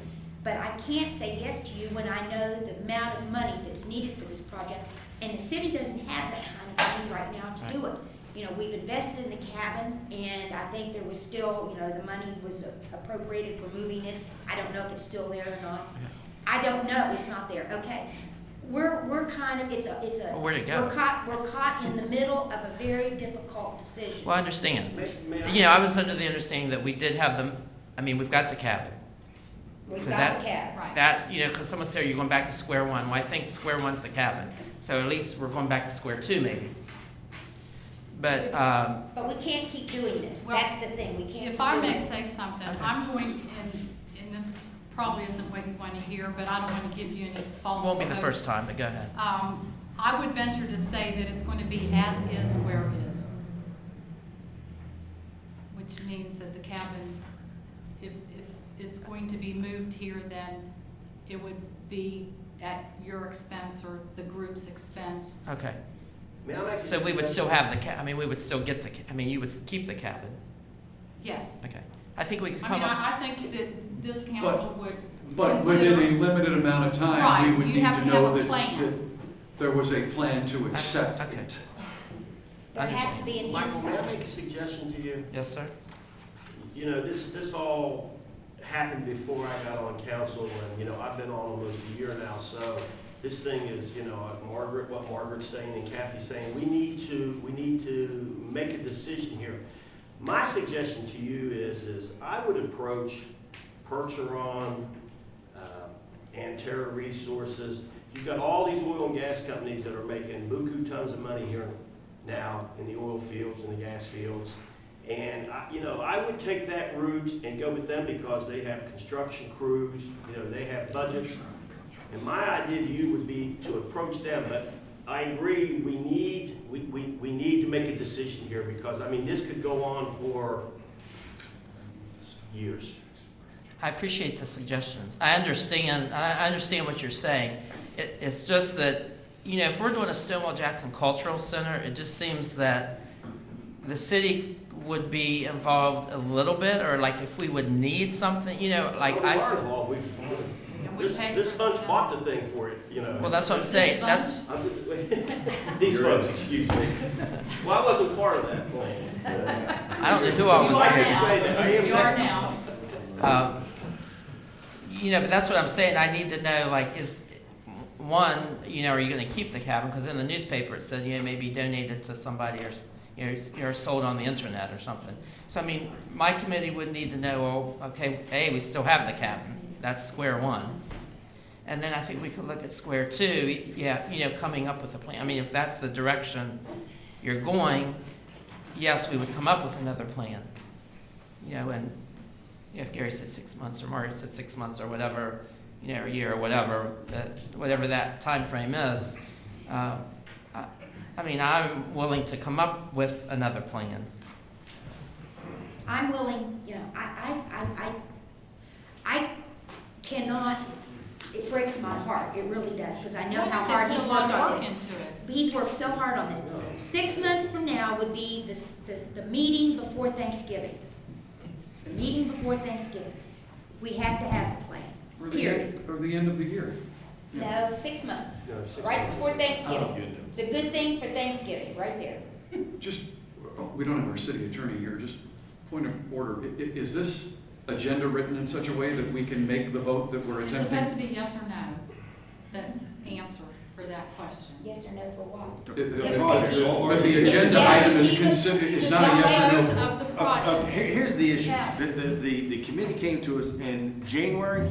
but I can't say yes to you when I know the amount of money that's needed for this project, and the city doesn't have that kind of money right now to do it. You know, we've invested in the cabin, and I think there was still, you know, the money was appropriated for moving it. I don't know if it's still there or not. I don't know, it's not there, okay. we're kind of, Well, where'd it go? we're caught in the middle of a very difficult decision. Well, I understand. May I- You know, I was under the understanding that we did have them, I mean, we've got the cabin. We've So got that- the cab. Right. That, you know, because someone said you're going back to square one. Well, I think square one's the cabin. So at least we're going back to square two, maybe. But, But we can't keep doing this. Well, That's the thing. We can't keep If I doing may this. say something, Okay. I'm going, and this probably isn't what you want to hear, but I don't want to give you any false won't be the hopes. first time, but go ahead. I would venture to say that it's going to be as is where is. Which means that the cabin, if it's going to be moved here, then it would be at your expense or the group's expense. Okay. May I make a So we would suggestion? still have I mean, we would still get you would keep the cabin. Yes. Okay. I think we could I come mean, up. I think that this council would But consider. within a limited amount of time, Right, we would you need have to to know have a that plan. there was a plan to accept Okay. it. There has to be an Michael, may I inside. make a suggestion to you? Yes, sir. You know, this all happened before I got on council, and, you know, I've been on almost a year now, so this thing is, you know, what Margaret's saying and Kathy's saying, we need to make a decision here. My suggestion to you is I would approach Percheron, Antera Resources. You've got all these oil and gas companies that are making buku tons of money here now in the oil fields and the gas fields. And, I would take that route and go with them because they have construction crews, they have budgets. And my idea to you would be to approach them, but I agree, we need to make a decision here because, this could go on for years. I appreciate the suggestions. I understand what you're saying. It's just that, if we're doing a Stonewall Jackson Cultural Center, it just seems that the city would be involved a little bit, or like if we would need something, like We I. are involved. This bunch bought the thing for it, Well, that's what I'm saying. These folks, excuse me. Well, I wasn't part of that plan. I don't know who I was. You like to say that. I am You are now. But that's what I'm saying. I need to know, like, is one, are you going to keep the cabin? Because in the newspaper it said, maybe donated to somebody or sold on the internet or something. So, my committee would need to know, well, okay, A, we still have the cabin. That's square one. And then I think we could look at square two, coming up with a plan. If that's the direction you're going, yes, we would come up with another plan. And if Gary said 6 months or Marty said 6 months or whatever, a year or whatever that time frame is, I'm willing to come up with another plan. I'm willing, I cannot, it breaks my heart, it really does, because I know how hard he's Put a lot worked of on work this. into it. He's worked so hard on this. 6 months from now would be the meeting before Thanksgiving. The meeting before Thanksgiving. We have to have a plan, period. Or the end of the year. No, 6 months, No, 6 right months. before Thanksgiving. It's a good thing for Thanksgiving, right there. Just, we don't have our city attorney here, just point of order. Is this agenda written in such a way that we can make the vote that we're It's attempting? supposed to be yes or no, the answer for that question. Yes or no for what? But the the agenda Yes, item is keep it- considered, is not a yes or no. Of the project. Here's the issue. Yeah. The committee came to us in January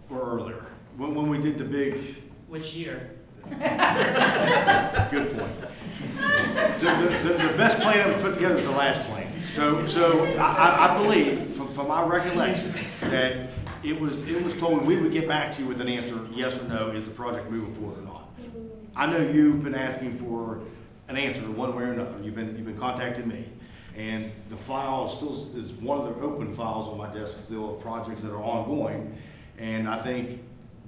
or earlier, when we did the big, Which year? good point. The best plan that was put together was the last plan. So I believe, from my recollection, that it was told we would get back to you with an answer, yes or no, is the project moving forward or not. I know you've been asking for an answer one way or another. You've been contacting me. And the file is one of the open files on my desk still of projects that are ongoing. And I think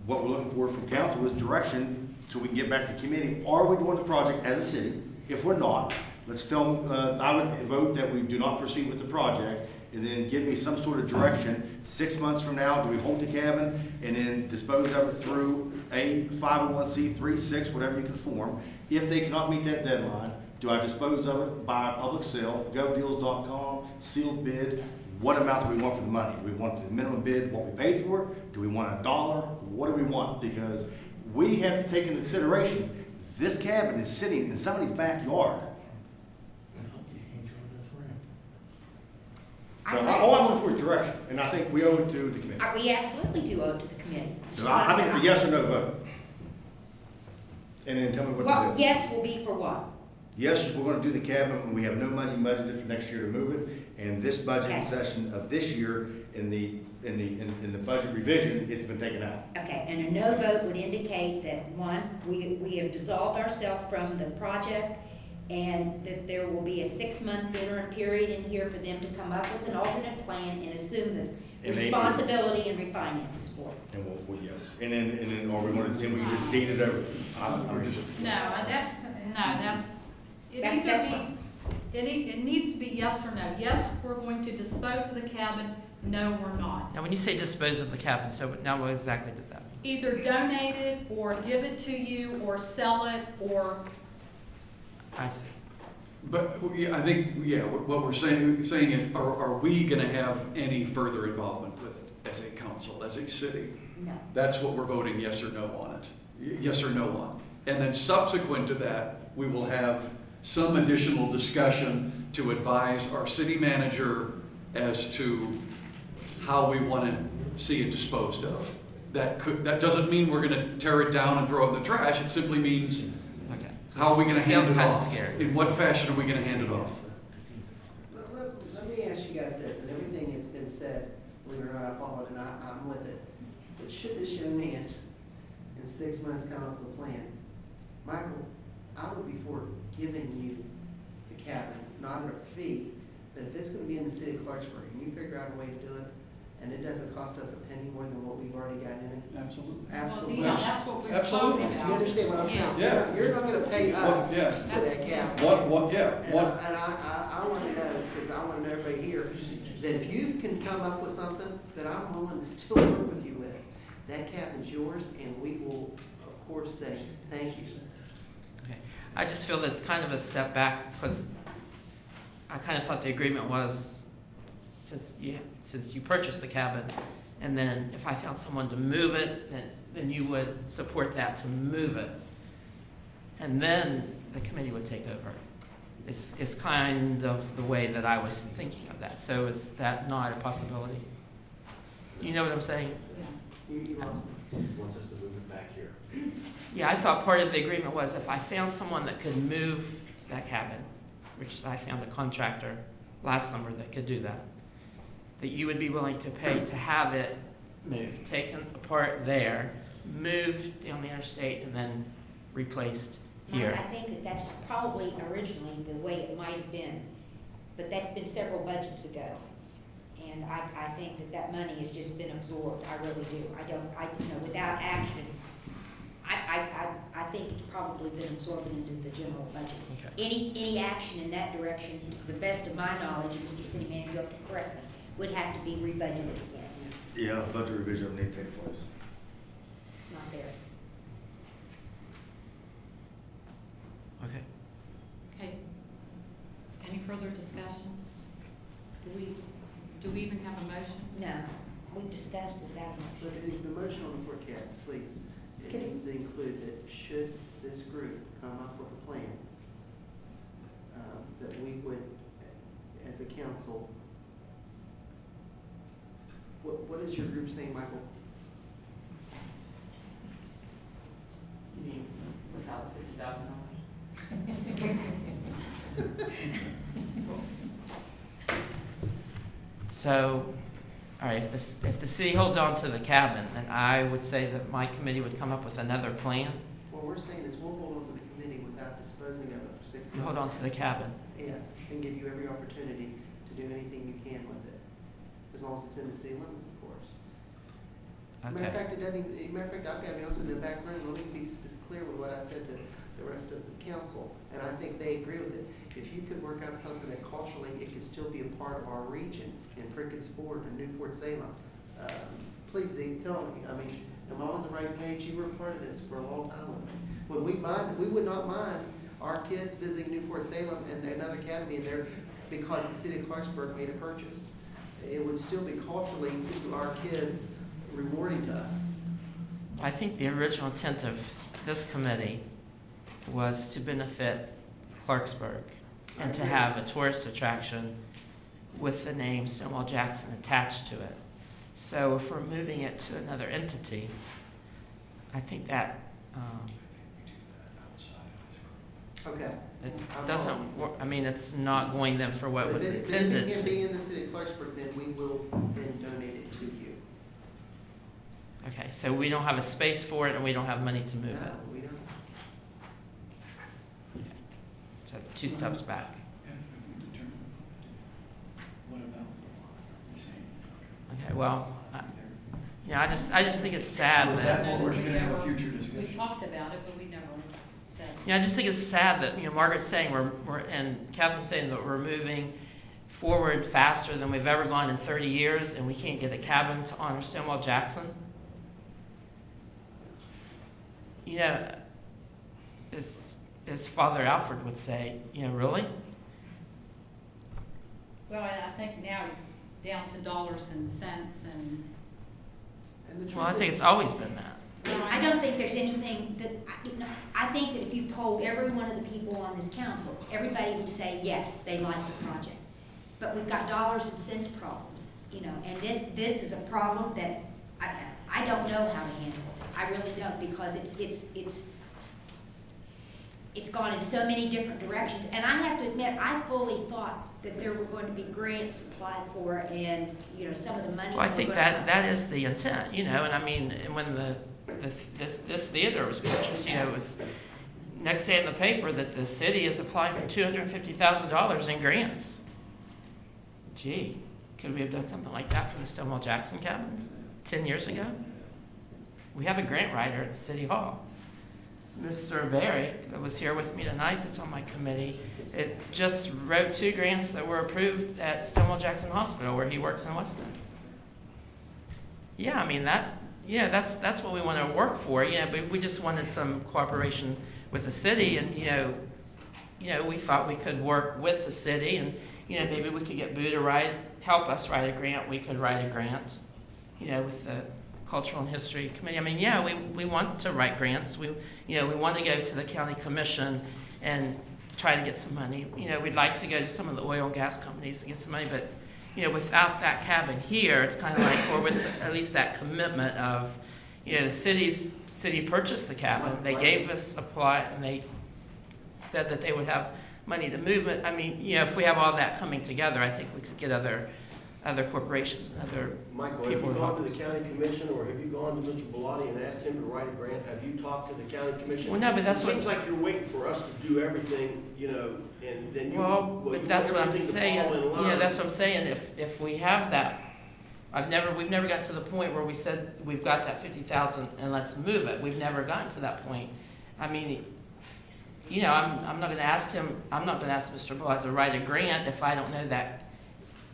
what we're looking for from council is direction so we can get back to committee. Are we doing the project as a city? If we're not, let's tell, I would vote that we do not proceed with the project, and then give me some sort of direction. 6 months from now, do we hold the cabin and then dispose of it through a 501c3, 6, whatever you can form? If they cannot meet that deadline, do I dispose of it by public sale, govdeals.com, sealed bid? What amount do we want for the money? Do we want the minimum bid, what we paid for it? Do we want $1? What do we want? Because we have to take into consideration, this cabin is sitting in somebody's backyard. So all I'm looking for is direction, and I think we owe it to the committee. We absolutely do owe it to the committee. So I think it's a yes or no vote. And then tell me what Well, to do. yes will be for what? Yes, we're gonna do the cabin, and we have no money budgeted for next year to move it. And this budget Okay. session of this year, in the budget revision, it's been taken out. Okay, and a no vote would indicate that, one, we have dissolved ourselves from the project, and that there will be a 6-month interim period in here for them to come up with an alternate plan and assume the And they- responsibility and refinances for it. And we'll yes. And then, or we want to, then we can just deed it over. It That's either fine. needs, it needs to be yes or no. Yes, we're going to dispose of the cabin, no, we're not. Now, when you say dispose of the cabin, so now what exactly does that mean? Either donate it, or give it to you, or sell it, or, I see. But, yeah, I think, yeah, what we're saying is, are we gonna have any further involvement with it as a council, as a city? No. That's what we're voting yes or no on it, yes or no on. And then subsequent to that, we will have some additional discussion to advise our city manager as to how we want to see it disposed of. That doesn't mean we're gonna tear it down and throw it in the trash, it simply means, Okay. how are we gonna hand Sounds it kinda off? scary. In what fashion are we gonna hand it off? Let me ask you guys this, and everything that's been said, believe it or not, I followed and I'm with it. But should this young man in 6 months come up with a plan, Michael, I would be for giving you the cabin, not at a fee, but if it's gonna be in the city of Clarksburg, and you figure out a way to do it, and it doesn't cost us a penny more than what we've already got in it, Absolutely. absolutely. well, yeah, that's what we're Absolutely. talking You about. understand what I'm saying? Yeah. You're not gonna pay us Yeah. for that cabin. And I want to know, because I want to know everybody here, that if you can come up with something that I'm willing to still work with you with, that cabin's yours, and we will, of course, say thank you. Okay. I just feel that's kind of a step back, because I kind of thought the agreement was, since you purchased the cabin, and then if I found someone to move it, then you would support that to move it. And then the committee would take over. It's kind of the way that I was thinking of that. So is that not a possibility? You know what I'm saying? You lost me. Wants us to move it back here. Yeah, I thought part of the agreement was if I found someone that could move that cabin, which I found a contractor last summer that could do that, that you would be willing to pay to have it moved, taken apart there, moved down the interstate, and then replaced here. Mike, I think that that's probably originally the way it might have been, but that's been several budgets ago. And I think that that money has just been absorbed, I really do. Without action, I think it's probably been absorbed into the general budget. Okay. Any action in that direction, to the best of my knowledge, and Mr. City Manager, you have to correct me, would have to be rebudgeted again, Yeah, budget revision will need to take place. not there. Okay. Okay. Any further discussion? Do we even have a motion? No, we discussed without But motion. the motion on the floor, Kat, please, it Can- needs to include that should this group come up with a plan, that we would, as a council, what is your group's name, Michael? You mean without $50,000? So, all right, if the city holds on to the cabin, then I would say that my committee would come up with another plan. What we're saying is we'll hold on to the committee without disposing of it for 6 You months. hold on to the cabin. Yes, and give you every opportunity to do anything you can with it, as long as it's in the city limits, of course. Matter of Okay. fact, it doesn't even, matter of fact, I've got me also in the back room, let me be clear with what I said to the rest of the council, and I think they agree with it. If you could work out something that culturally, it could still be a part of our region, in Prickett's Ford or New Fort Salem, please, Zeke, tell me, I mean, am I on the right page? You were a part of this for a long time with me. We would not mind our kids visiting New Fort Salem and another cabin being there because the city of Clarksburg made a purchase. It would still be culturally to our kids rewarding to us. I think the original intent of this committee was to benefit Clarksburg and to have a tourist attraction with the name Stonewall Jackson attached to it. So if we're moving it to another entity, I think that Okay. it doesn't work. I mean, it's not going then for what But was if it intended. can be in the city of Clarksburg, then we will then donate it to you. Okay, so we don't have a space for it and we don't have money to move it. No, we don't. So it's 2 steps back. Okay, well, I just think it's sad Was that. that what we're gonna have a future We discussion? talked about it, but we never said. Yeah, I just think it's sad that, Margaret's saying and Catherine's saying that we're moving forward faster than we've ever gone in 30 years and we can't get a cabin to honor Stonewall Jackson. As Father Alfred would say, really? Well, I think now it's down to dollars and cents and. And the Well, I truth think is- it's always been that. I don't think there's anything that, I think that if you polled every one of the people on this council, everybody would say, yes, they like the project. But we've got dollars and cents problems, and this is a problem that I don't know how to handle it. I really don't, because it's gone in so many different directions. And I have to admit, I fully thought that there were going to be grants applied for and, some of the money. Well, I think that is the intent, and I mean, when this theater was purchased, it was next day in the paper that the city is applying for $250,000 in grants. Gee, could we have done something like that for the Stonewall Jackson cabin 10 years ago? We have a grant writer at City Hall. Mr. Barry, that was here with me tonight, that's on my committee, it just wrote 2 grants that were approved at Stonewall Jackson Hospital, where he works in Weston. Yeah, I mean, that's what we want to work for, but we just wanted some cooperation with the city, and, we thought we could work with the city, and, maybe we could get Boo to help us write a grant, we could write a grant, with the Cultural and History Committee. I mean, we want to write grants. We want to go to the county commission and try to get some money. We'd like to go to some of the oil and gas companies and get some money, but, without that cabin here, it's kind of like, or with at least that commitment of, the city purchased the cabin. They gave us a plot and they said that they would have money to move it. I mean, if we have all that coming together, I think we could get other corporations and other Michael, have people you to gone help to us. the county commission, or have you gone to Mr. Bellotti and asked him to write a grant? Have you talked to the county commission? Well, no, but that's It what. seems like you're waiting for us to do everything, and then you. Well, you but that's want what I'm everything to saying. fall in line. That's what I'm saying. If we have that, we've never got to the point where we said we've got that 50,000 and let's move it. We've never gotten to that point. I mean, I'm not going to ask him. I'm not going to ask Mr. Blatt to write a grant if I don't know that.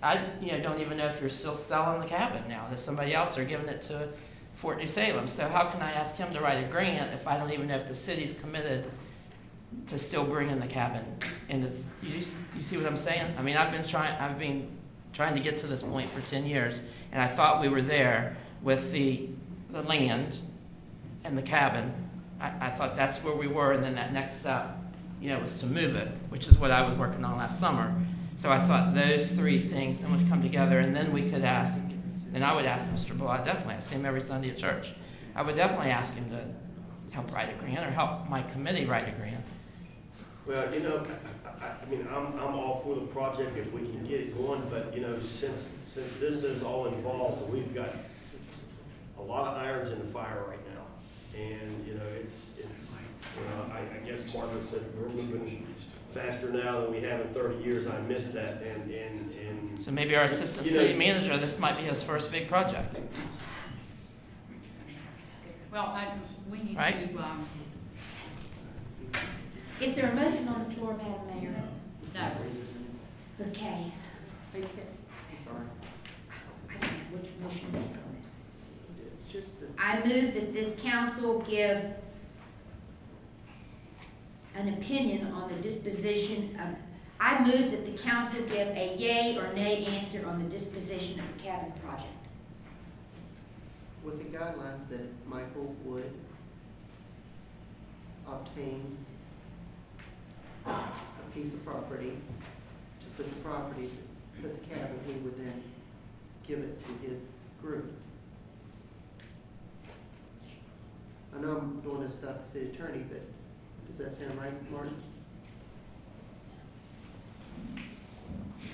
I don't even know if you're still selling the cabin now to somebody else or giving it to Fort New Salem. So how can I ask him to write a grant if I don't even know if the city's committed to still bringing the cabin into? You see what I'm saying? I mean, I've been trying to get to this point for 10 years, and I thought we were there with the land and the cabin. I thought that's where we were, and then that next step, was to move it, which is what I was working on last summer. So I thought those 3 things then would come together, and then we could ask, and I would ask Mr. Bull, I definitely ask him every Sunday at church. I would definitely ask him to help write a grant or help my committee write a grant. Well, I mean, I'm all for the project if we can get it going, but, since this is all involved, we've got a lot of irons in the fire right now. And, I guess Margaret said we're moving faster now than we have in 30 years. I missed that, and So maybe our assistant city manager, this might be his first big project. Well, we need Right. to, Is there a motion on the floor, Madam Mayor? no. Okay. Hey, Ken, I'm sorry. I don't know which motion to make on this. It's just that I move that this council give an opinion on the disposition of, I move that the council give a yay or nay answer on the disposition of the cabin project. with the guidelines that Michael would obtain a piece of property to put the cabin, he would then give it to his group. I know I'm doing this without the city attorney, but does that sound right, Martin?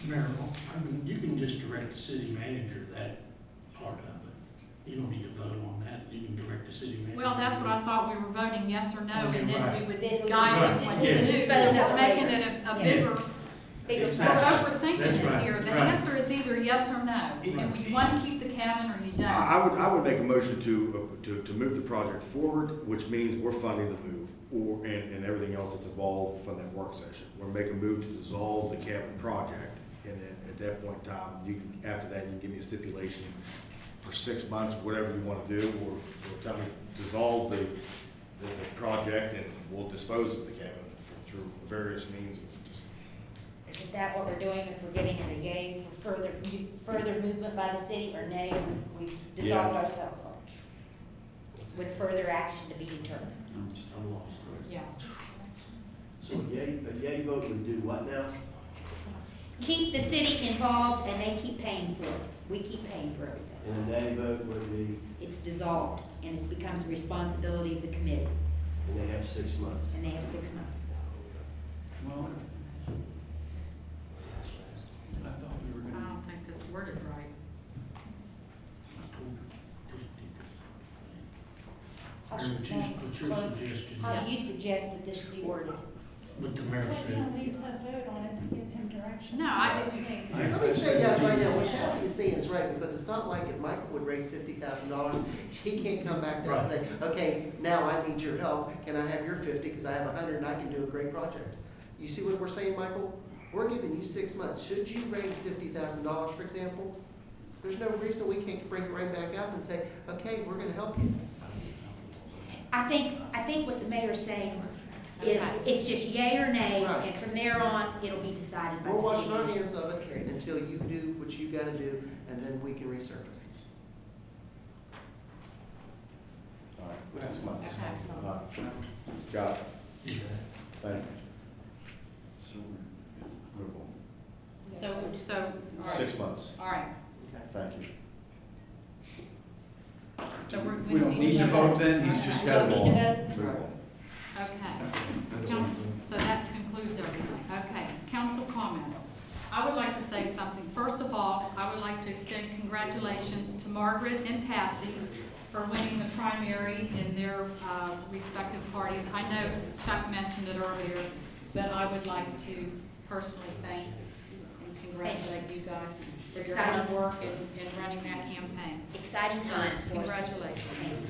Mayor, I mean, you can just direct the city manager that part of it. You don't need to vote on that. You can direct the city manager. Well, that's what I thought, we were voting yes or no, Okay, and then right. we would Then we guide would- them what yeah. to do. Dispose So of we're it making later. it a Yeah. bigger, Bigger we're Exactly. project. overthinking That's it right, here. The right. answer is either yes or no. Right. You want to keep the cabin or you don't. I would make a motion to move the project forward, which means we're funding the move, and everything else that's involved from that work session. We're making a move to dissolve the cabin project, and then at that point in time, after that, you can give me a stipulation for 6 months, whatever you want to do, or tell me, dissolve the project, and we'll dispose of the cabin through various means of. Isn't that what we're doing, if we're giving it a yay for further movement by the city, or nay, we've dissolved Yeah. ourselves on? With further action to be determined. I'm lost. Yeah. So a yay vote would do what now? Keep the city involved, and they keep paying for it. We keep paying for everything. And a nay vote would be, It's dissolved, and it becomes the responsibility of the committee, and they have 6 months. and they have 6 months. Well, I thought we were I gonna. don't think that's worded right. How Mayor, should- what's your suggestion? How do you suggest that this should be worded? What the mayor said. need to vote on it to give him direction. No, I didn't. Let me tell you guys right now, what Kathy is saying is right, because it's not like if Michael would raise $50,000, he can't come back to us and say, okay, now I need your help, can I have your 50, because I have 100 and I can do a great project. You see what we're saying, Michael? We're giving you 6 months. Should you raise $50,000, for example, there's no reason we can't bring it right back up and say, okay, we're gonna help you. I think what the mayor's saying is, Okay. it's just yay or nay, Right. and from there on, it'll be decided by We're the washing city. our hands of it until you do what you gotta do, and then we can resurface. All right, 6 months. Okay. All right. Got it. Yeah. Thank you. So Move on. So, all right. 6 months. All right. Okay. Thank you. So we don't need to vote then, he's just We got don't to need to vote. Move on. Okay. Council, so that concludes everything. Okay, council comments. I would like to say something. First of all, I would like to extend congratulations to Margaret and Patsy for winning the primary in their respective parties. I know Chuck mentioned it earlier, but I would like to personally thank and congratulate you guys for your hard Exciting. work in running that campaign. Exciting So, times for us. congratulations. Thank you.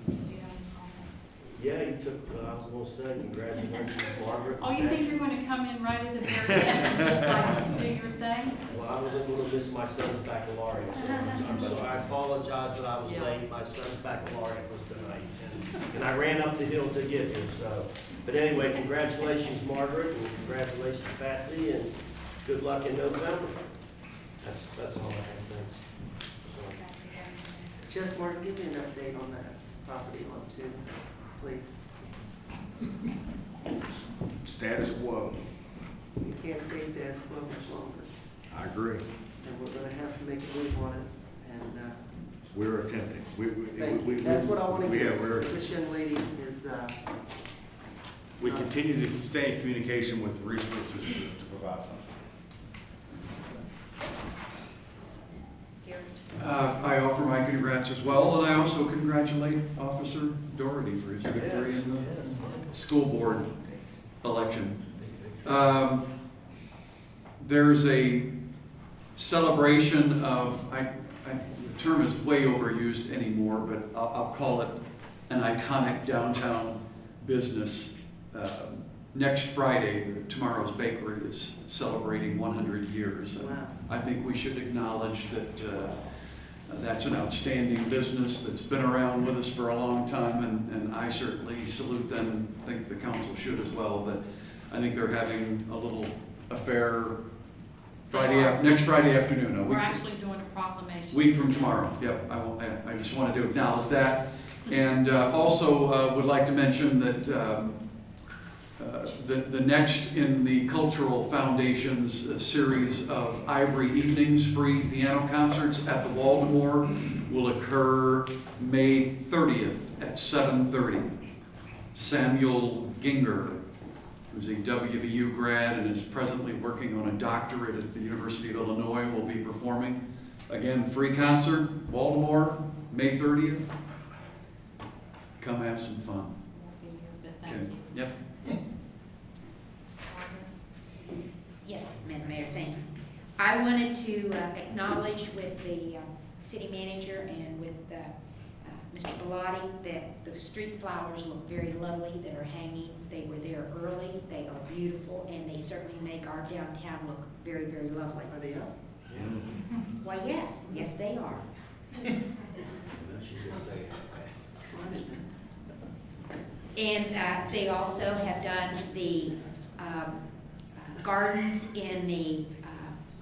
Do you have any comments? Yeah, you took what I was gonna say, congratulations, Margaret. Oh, you think you're gonna come in right at the very end and just like do your thing? Well, I wasn't gonna miss my son's baccalaureate, so I apologize that I was Yeah. late. My son's baccalaureate was tonight, and I ran up the hill to get here, so. But anyway, congratulations, Margaret, and congratulations, Patsy, and good luck in November. That's all I have, thanks. So, Just, Martin, give me an update on that property on 2, please. Status quo. You can't stay status quo much longer, I agree. and we're gonna have to make a move on it, and, We're attempting. thank you. That's what I wanna Yeah, hear, we're, because this young lady is, we continue to stay in communication with resources to provide funding. I offer my congrats as well, and I also congratulate Officer Doherty for his victory in the school board election. There's a celebration of, the term is way overused anymore, but I'll call it an iconic downtown business. Next Friday, Tomorrow's Bakery is celebrating 100 years. And Wow. I think we should acknowledge that that's an outstanding business that's been around with us for a long time, and I certainly salute them, think the council should as well, that I think they're having a little affair Next Friday afternoon, a We're week, actually doing a proclamation. week from tomorrow. Yep, I just wanted to acknowledge that. And also would like to mention that the next in the Cultural Foundation's series of Ivory Evenings free piano concerts at the Waldemore will occur May 30th at 7:30. Samuel Ginger, who's a WVU grad and is presently working on a doctorate at the University of Illinois, will be performing. Again, free concert, Waldemore, May 30th. Come have some fun. Won't be here, but thank Okay. you. Yep. Yes, Madam Mayor, thank you. I wanted to acknowledge with the city manager and with Mr. Bellotti that the street flowers look very lovely that are hanging. They were there early, they are beautiful, and they certainly make our downtown look very, very lovely. Are they up? Why, yes, they are. And they also have done the gardens in the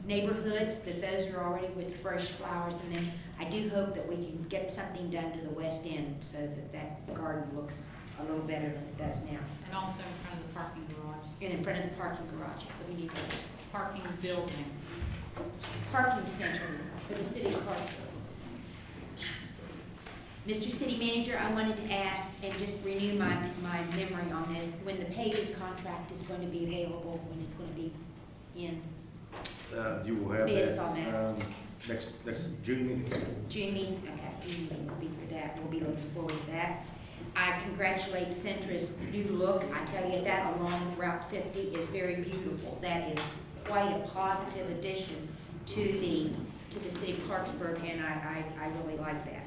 neighborhoods, that those are already with fresh flowers. And then I do hope that we can get something done to the west end so that that garden looks a little better than it does now. And also in front of the parking garage, And in front of the parking garage, but we need to, parking building. parking center for the city of Clarksville. Mr. City Manager, I wanted to ask and just renew my memory on this, when the paving contract is going to be available, when it's going to be in You will have bids on that. that next June meeting. June meeting, okay, June meeting will be for that, we'll be looking forward to that. I congratulate Centra's new look, I tell you that along Route 50 is very beautiful. That is quite a positive addition to the city of Clarksburg, and I really like that.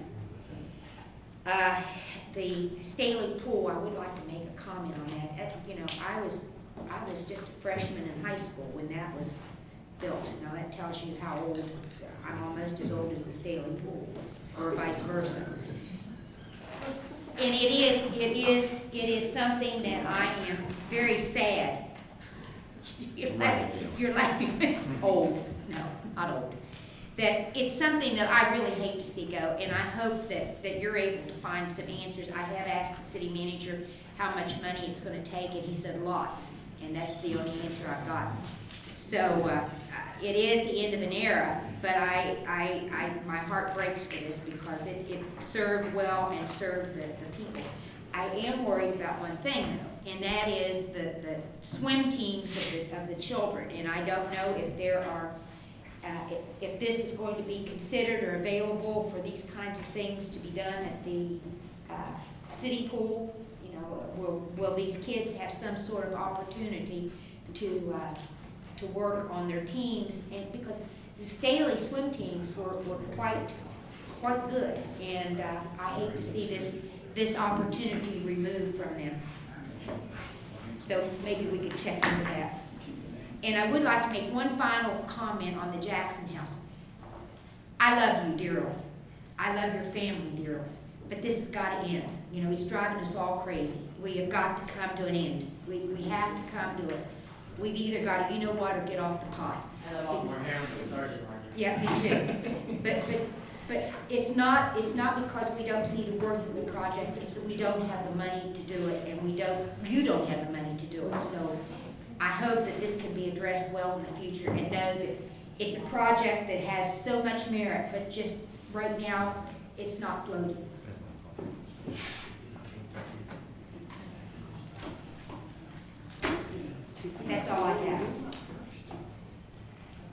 The Staley Pool, I would like to make a comment on that. You know, I was just a freshman in high school when that was built. Now that tells you how old, I'm almost as old as the Staley Pool, or vice versa. And it is something that I am very sad. You're laughing. Old, no, not old. That it's something that I really hate to see go, and I hope that you're able to find some answers. I have asked the city manager how much money it's going to take, and he said lots, and that's the only answer I've gotten. So it is the end of an era, but my heart breaks for this because it served well and served the people. I am worried about one thing though, and that is the swim teams of the children, and I don't know if there are. If this is going to be considered or available for these kinds of things to be done at the city pool, you know, will these kids have some sort of opportunity to work on their teams? And because the Staley swim teams were quite good, and I hate to see this opportunity removed from them. So maybe we could check into that. And I would like to make one final comment on the Jackson House. I love you dearly. I love your family dearly. But this has got to end. You know, it's driving us all crazy. We have got to come to an end. We have to come to it. We've either got to, you know what, or get off the pot. Yeah, me too. But it's not because we don't see the worth of the project. It's that we don't have the money to do it, and you don't have the money to do it. So I hope that this can be addressed well in the future, and know that it's a project that has so much merit, but just right now, it's not floating. That's all I have.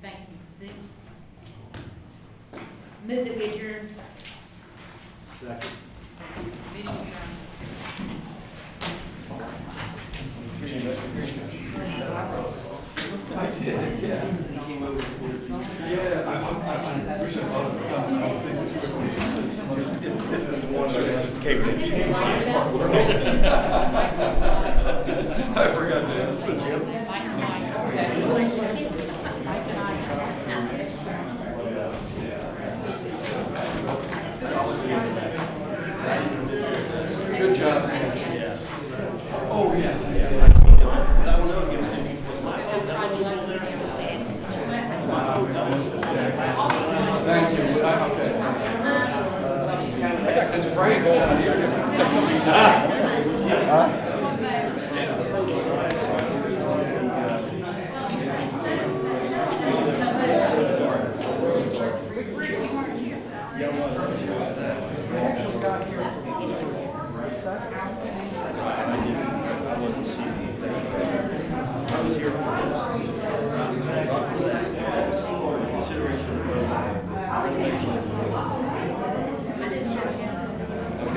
Thank you. Zeke? Move that we adjourn. Second. Meeting adjourned. I did, yeah. Yeah, I appreciate a lot of the time. I don't think it's quickly. I forgot to ask the gym. Good job. Oh, yeah.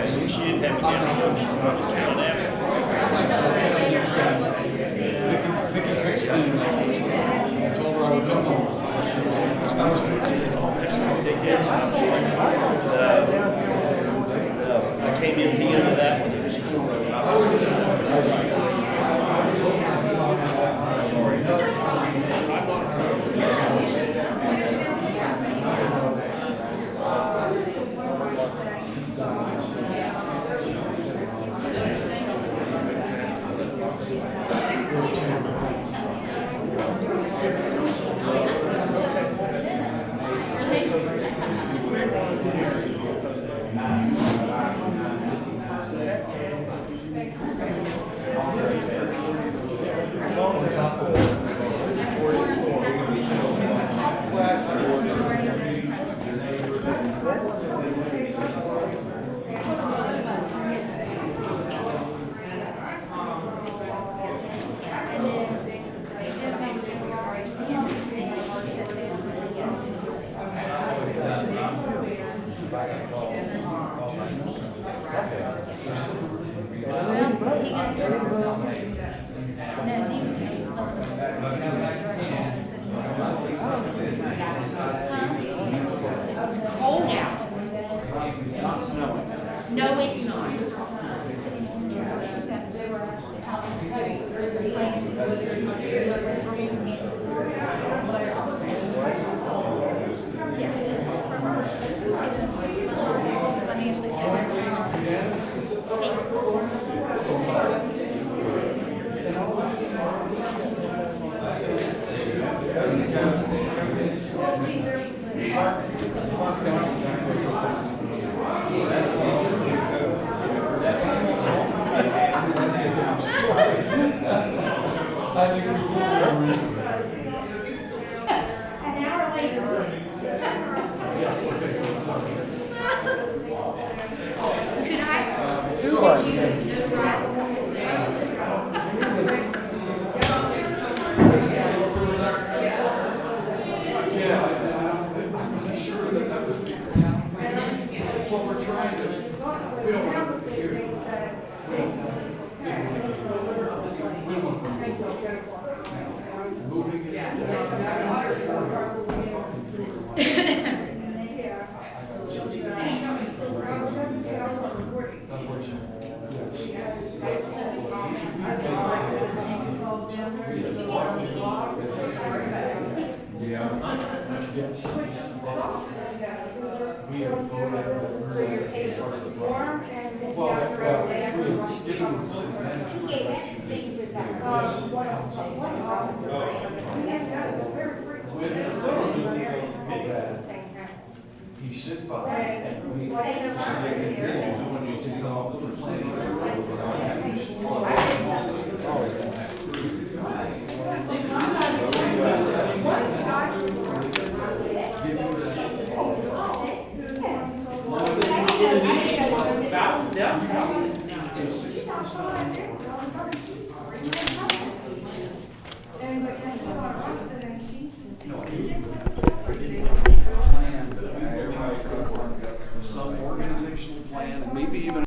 Okay, she didn't have it down, I was counting after. Vicky fixed it. I told her I would come home. I came in the end of that one. It's cold out. No, it's not. Financially An hour later. Could I, would you notarize a couple of this? What we're trying to, we don't want to hear. We don't want to moving Yes. We are he sit by. Some organizational plan, maybe even